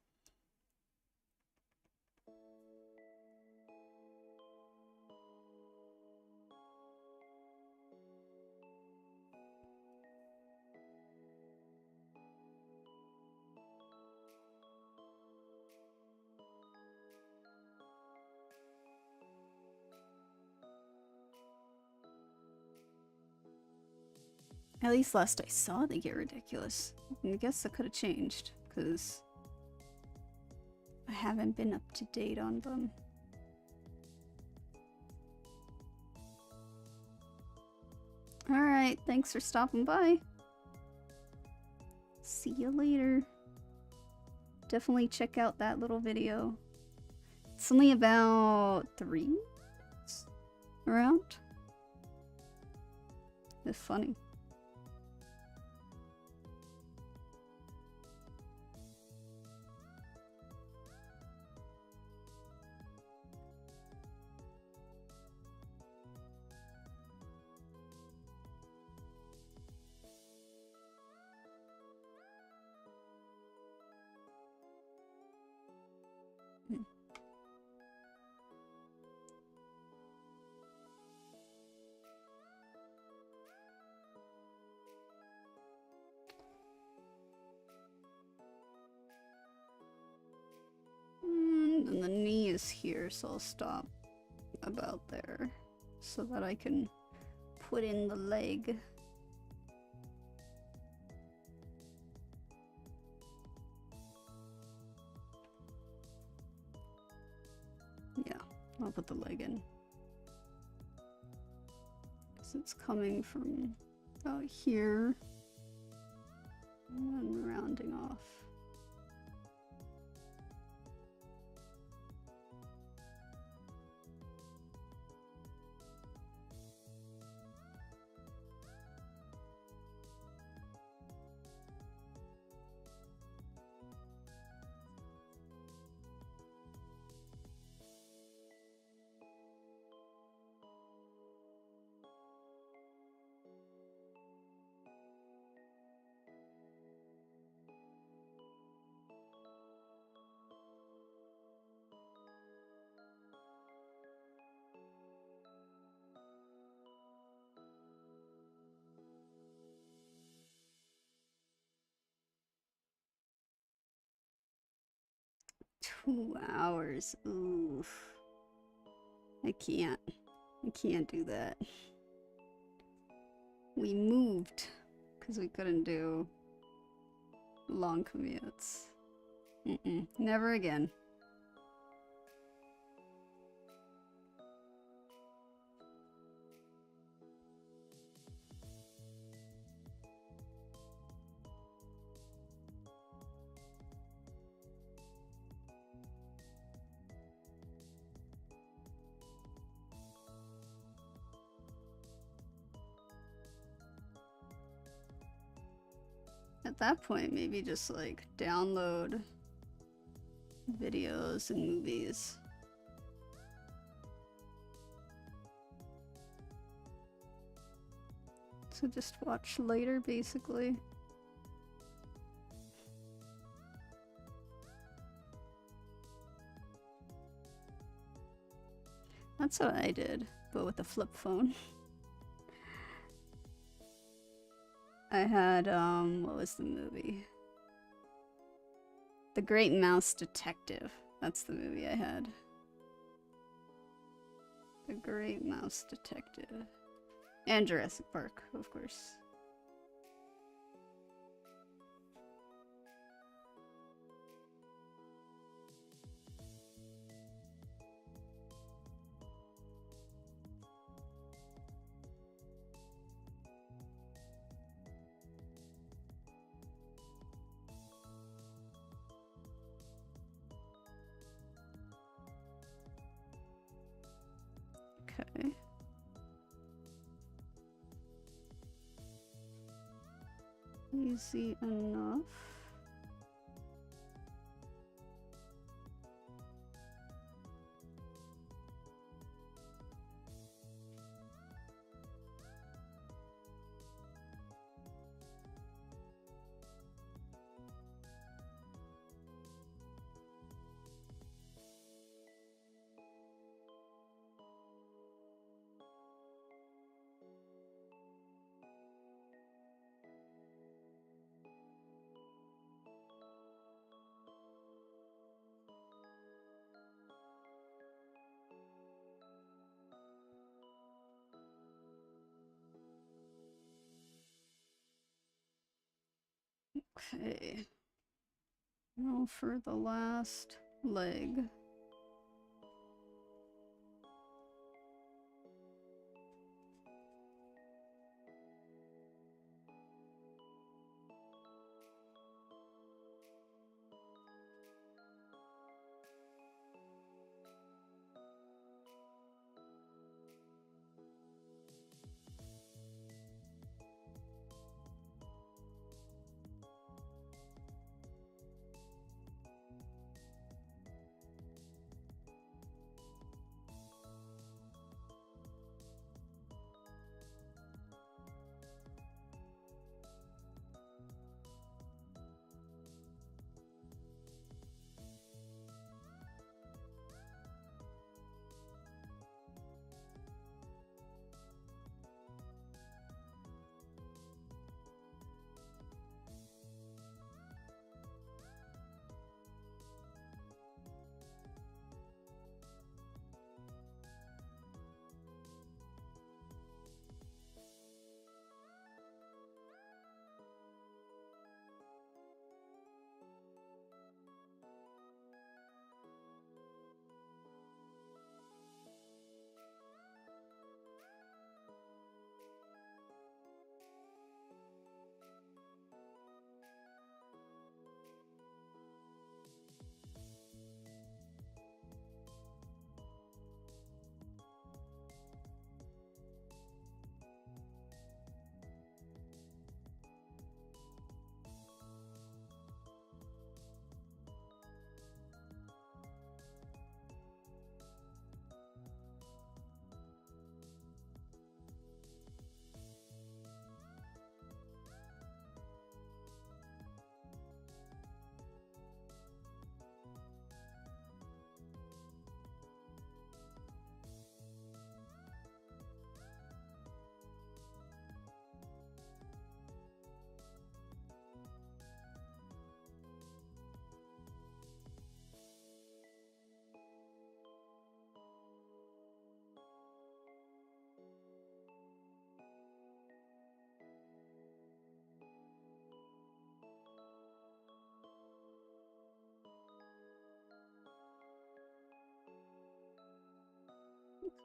S1: At least last I saw they get ridiculous. I guess that could have changed, because I haven't been up to date on them. Alright, thanks for stopping by. See you later. Definitely check out that little video. It's only about 3 minutes around. It's funny. And the knee is here, so I'll stop about there so that I can put in the leg. Yeah, I'll put the leg in. Because it's coming from out here and rounding off. 2 hours. Oof. I can't do that. We moved because we couldn't do long commutes. Never again. At that point, maybe just like download videos and movies. So just watch later, basically. That's what I did, but with a flip phone. I had, what was the movie? The Great Mouse Detective. That's the movie I had. The Great Mouse Detective. And Jurassic Park, of course. Okay. Easy enough. Okay. Now for the last leg.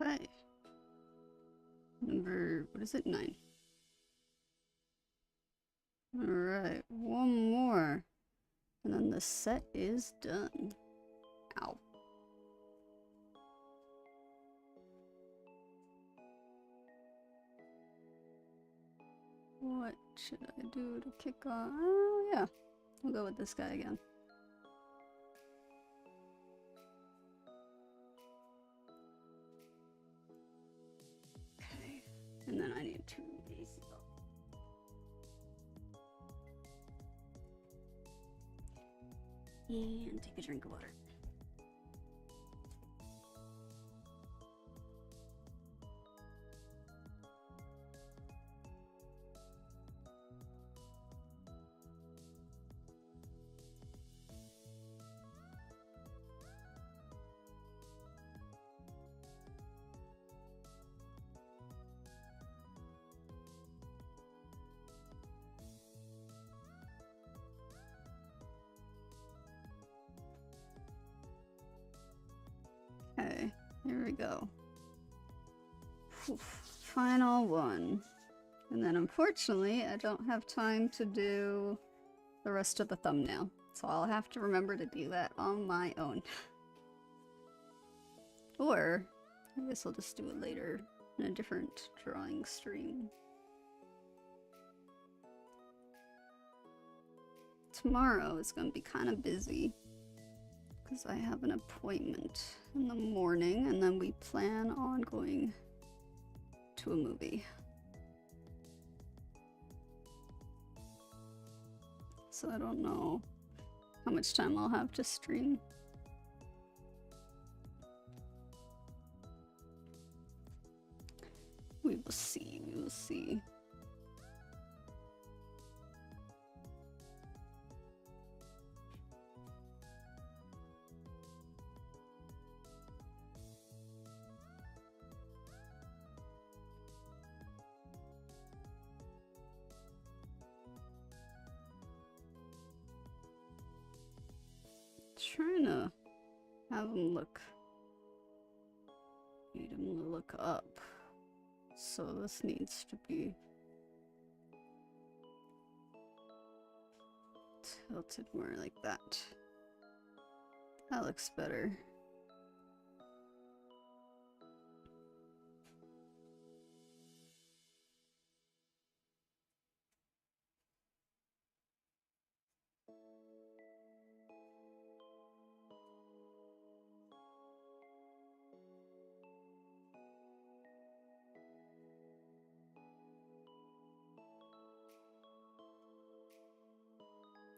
S1: Okay. Number, what is it? 9. Alright, one more. And then the set is done. Ow. What should I do to kick off? Oh, yeah. We'll go with this guy again. Okay. And then I need to turn these up. And take a drink of water. Okay, here we go. Whew. Final one. And then unfortunately, I don't have time to do the rest of the thumbnail. So I'll have to remember to do that on my own. Or, I guess I'll just do it later in a different drawing stream. Tomorrow is going to be kind of busy because I have an appointment in the morning and then we plan on going to a movie. So I don't know how much time I'll have to stream. We will see, we will see. Trying to have him look. Need him to look up. So this needs to be tilted more like that. That looks better.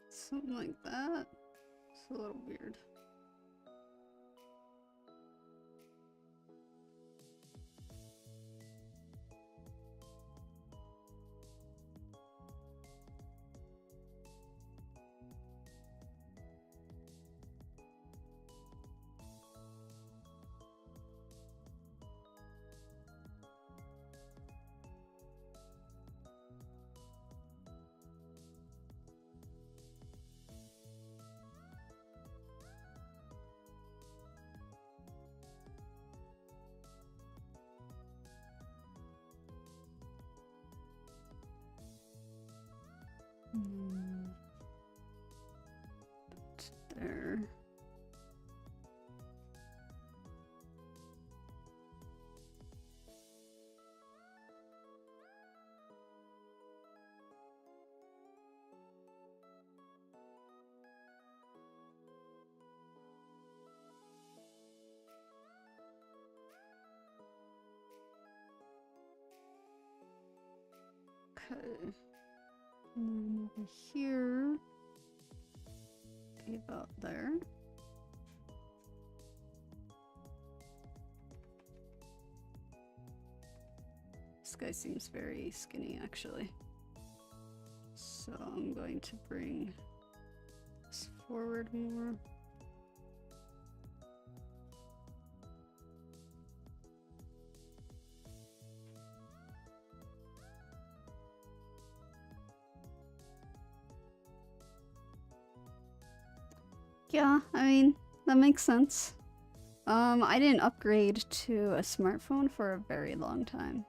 S1: Something like that. It's a little weird. There. Okay. And then over here, be about there. This guy seems very skinny, actually. So I'm going to bring this forward more. Yeah, I mean, that makes sense. I didn't upgrade to a smartphone for a very long time.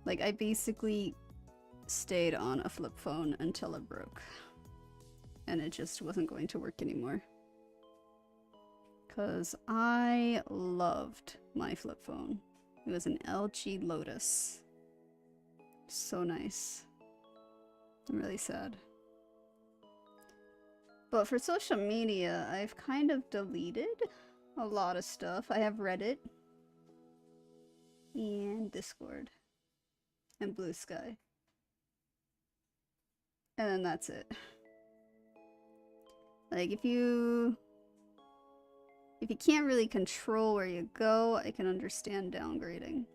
S1: Like, I basically stayed on a flip phone until it broke. And it just wasn't going to work anymore. Because I loved my flip phone. It was an LG Lotus. So nice. I'm really sad. But for social media, I've kind of deleted a lot of stuff. I have Reddit and Discord and Blue Sky. And then that's it. Like, if you can't really control where you go, I can understand downgrading.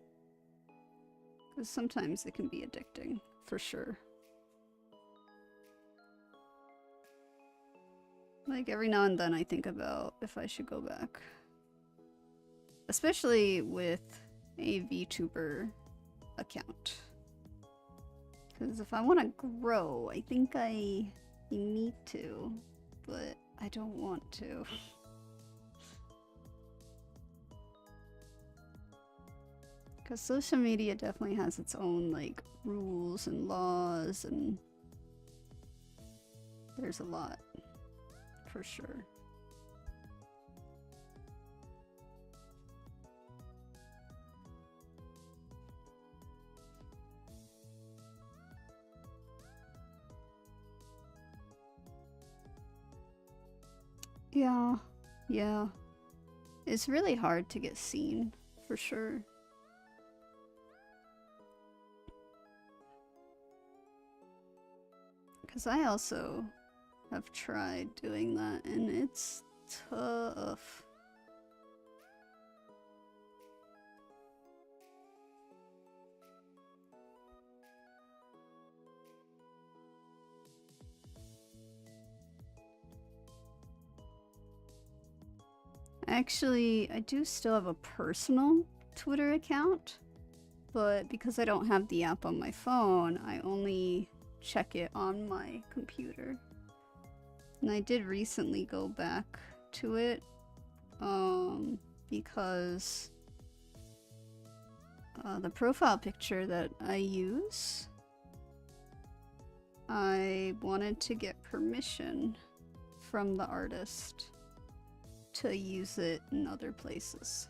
S1: Because sometimes it can be addicting, for sure. Like, every now and then I think about if I should go back. Especially with a VTuber account. Because if I want to grow, I think I need to. But I don't want to. Because social media definitely has its own, like, rules and laws, and there's a lot, for sure. Yeah. It's really hard to get seen, for sure. Because I also have tried doing that, and it's tough. Actually, I do still have a personal Twitter account, but because I don't have the app on my phone, I only check it on my computer. And I did recently go back to it, because the profile picture that I use, I wanted to get permission from the artist to use it in other places.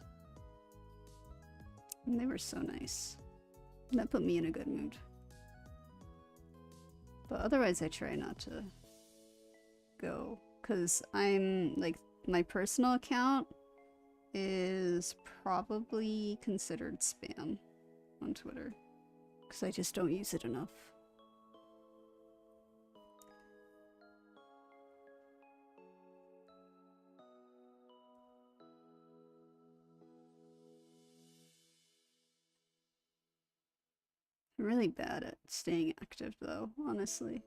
S1: And they were so nice. That put me in a good mood. But otherwise I try not to go, because I'm, like, my personal account is probably considered spam on Twitter, because I just don't use it enough. I'm really bad at staying active, though, honestly.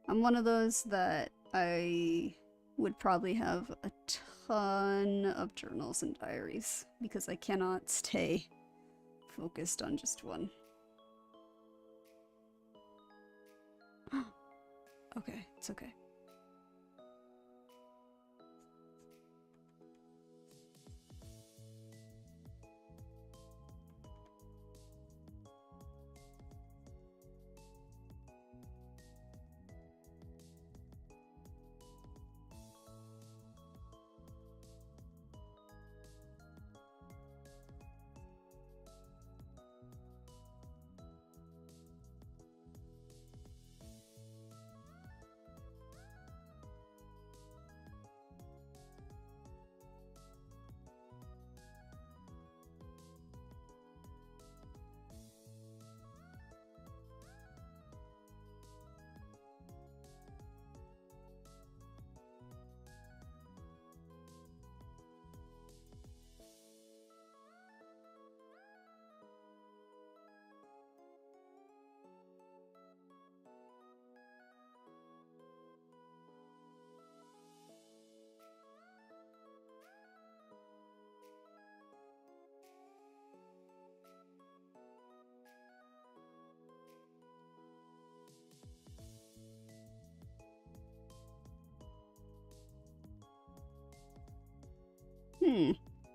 S1: I'm one of those that I would probably have a ton of journals and diaries, because I cannot stay focused on just one. Okay, it's okay.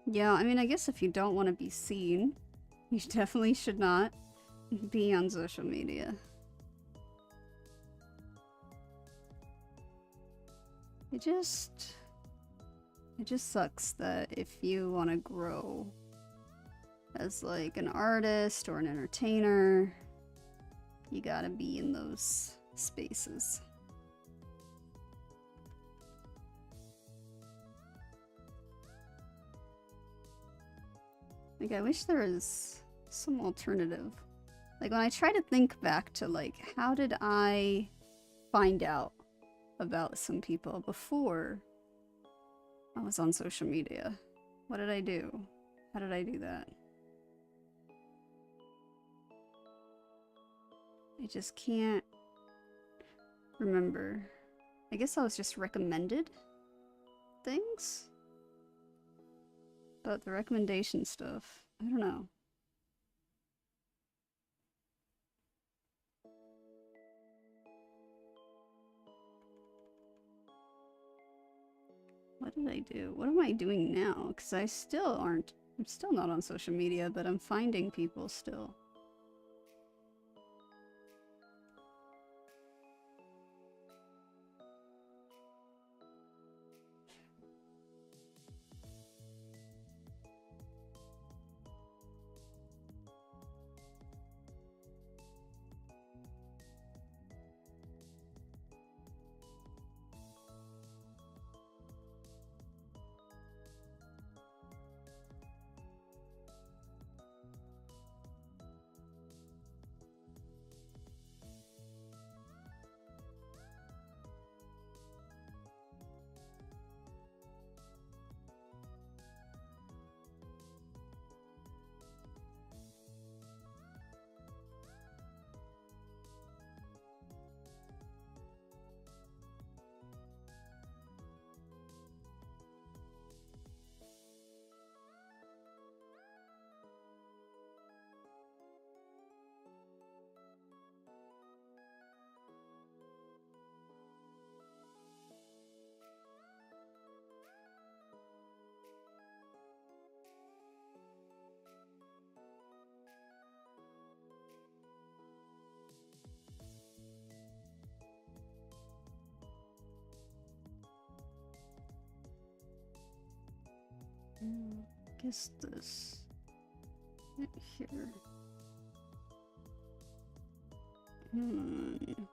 S1: Yeah, I mean, I guess if you don't want to be seen, you definitely should not be on social media. It just sucks that if you want to grow as like an artist or an entertainer, you gotta be in those spaces. Like, I wish there was some alternative. Like, when I try to think back to, like, how did I find out about some people before I was on social media? What did I do? How did I do that? I just can't remember. I guess I was just recommended things? But the recommendation stuff, I don't know. What did I do? What am I doing now? Because I'm still not on social media, but I'm finding people still. Guess this right here. There.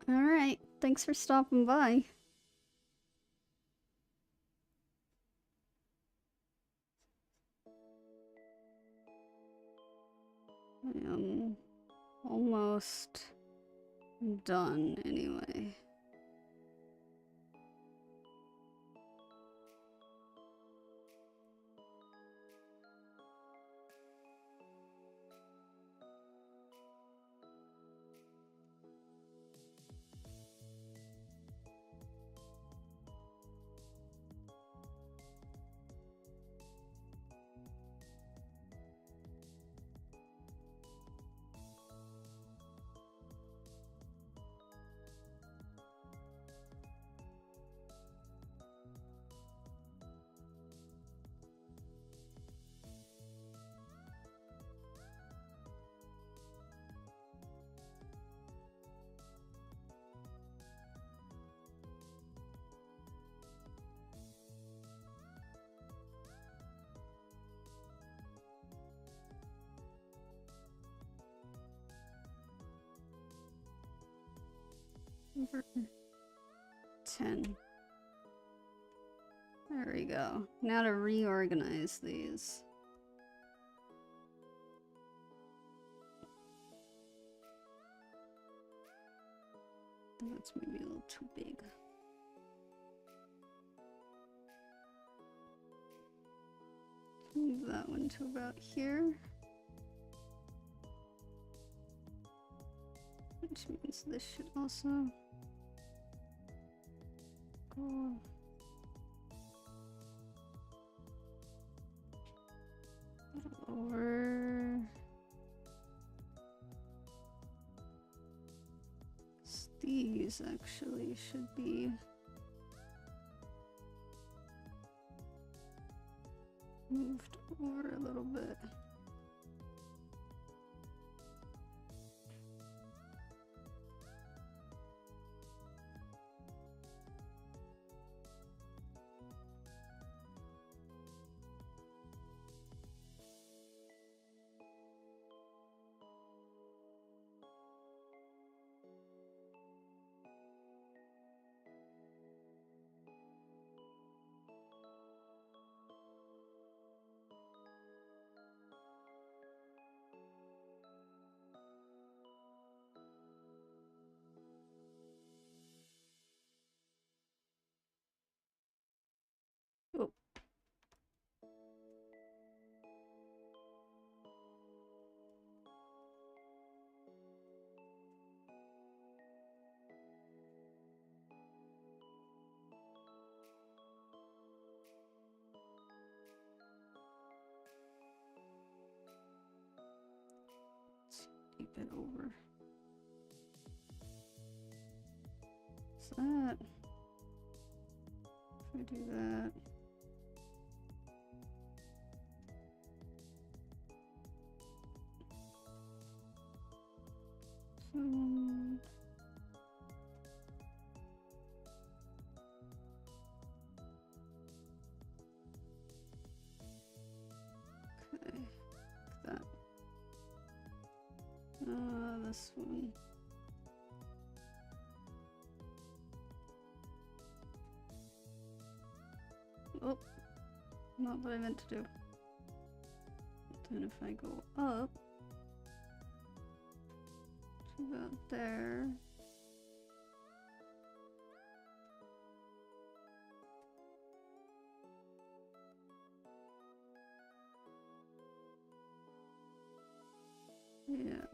S1: All right, thanks for stopping by. I am almost done anyway. 10. There we go. Now to reorganize these. That's maybe a little too big. Move that one to about here. Which means this should also go a little over. These actually should be moved over a little bit. Oh. Let's keep it over. What's that? If we do that. Okay, that. This one. Oh, not what I meant to do. Then if I go up to about there. Yeah,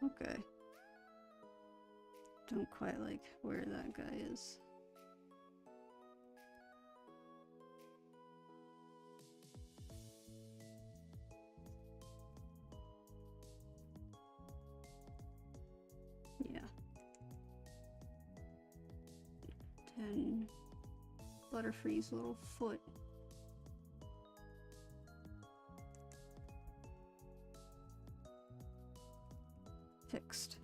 S1: okay. Don't quite like where that guy is. Yeah. 10. Butterfree's little foot. Fixed.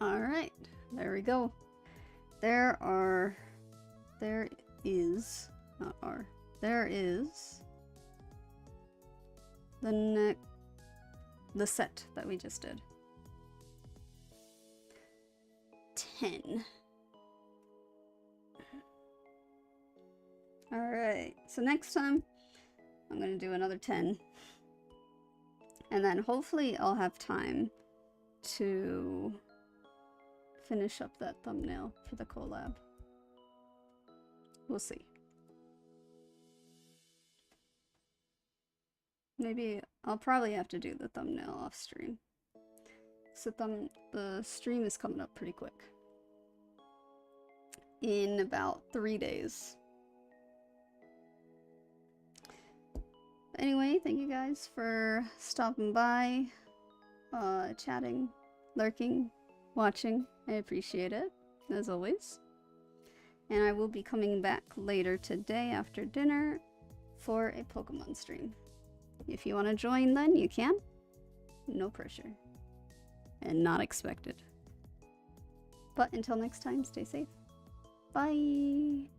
S1: All right, there we go. There is the set that we just did. 10. All right, so next time I'm gonna do another 10, and then hopefully I'll have time to finish up that thumbnail for the collab. We'll see. Maybe I'll probably have to do the thumbnail off stream. So the stream is coming up pretty quick. In about 3 days. Anyway, thank you guys for stopping by, chatting, lurking, watching. I appreciate it, as always. And I will be coming back later today after dinner for a Pokemon stream. If you want to join then, you can. No pressure. And not expected. But until next time, stay safe. Bye!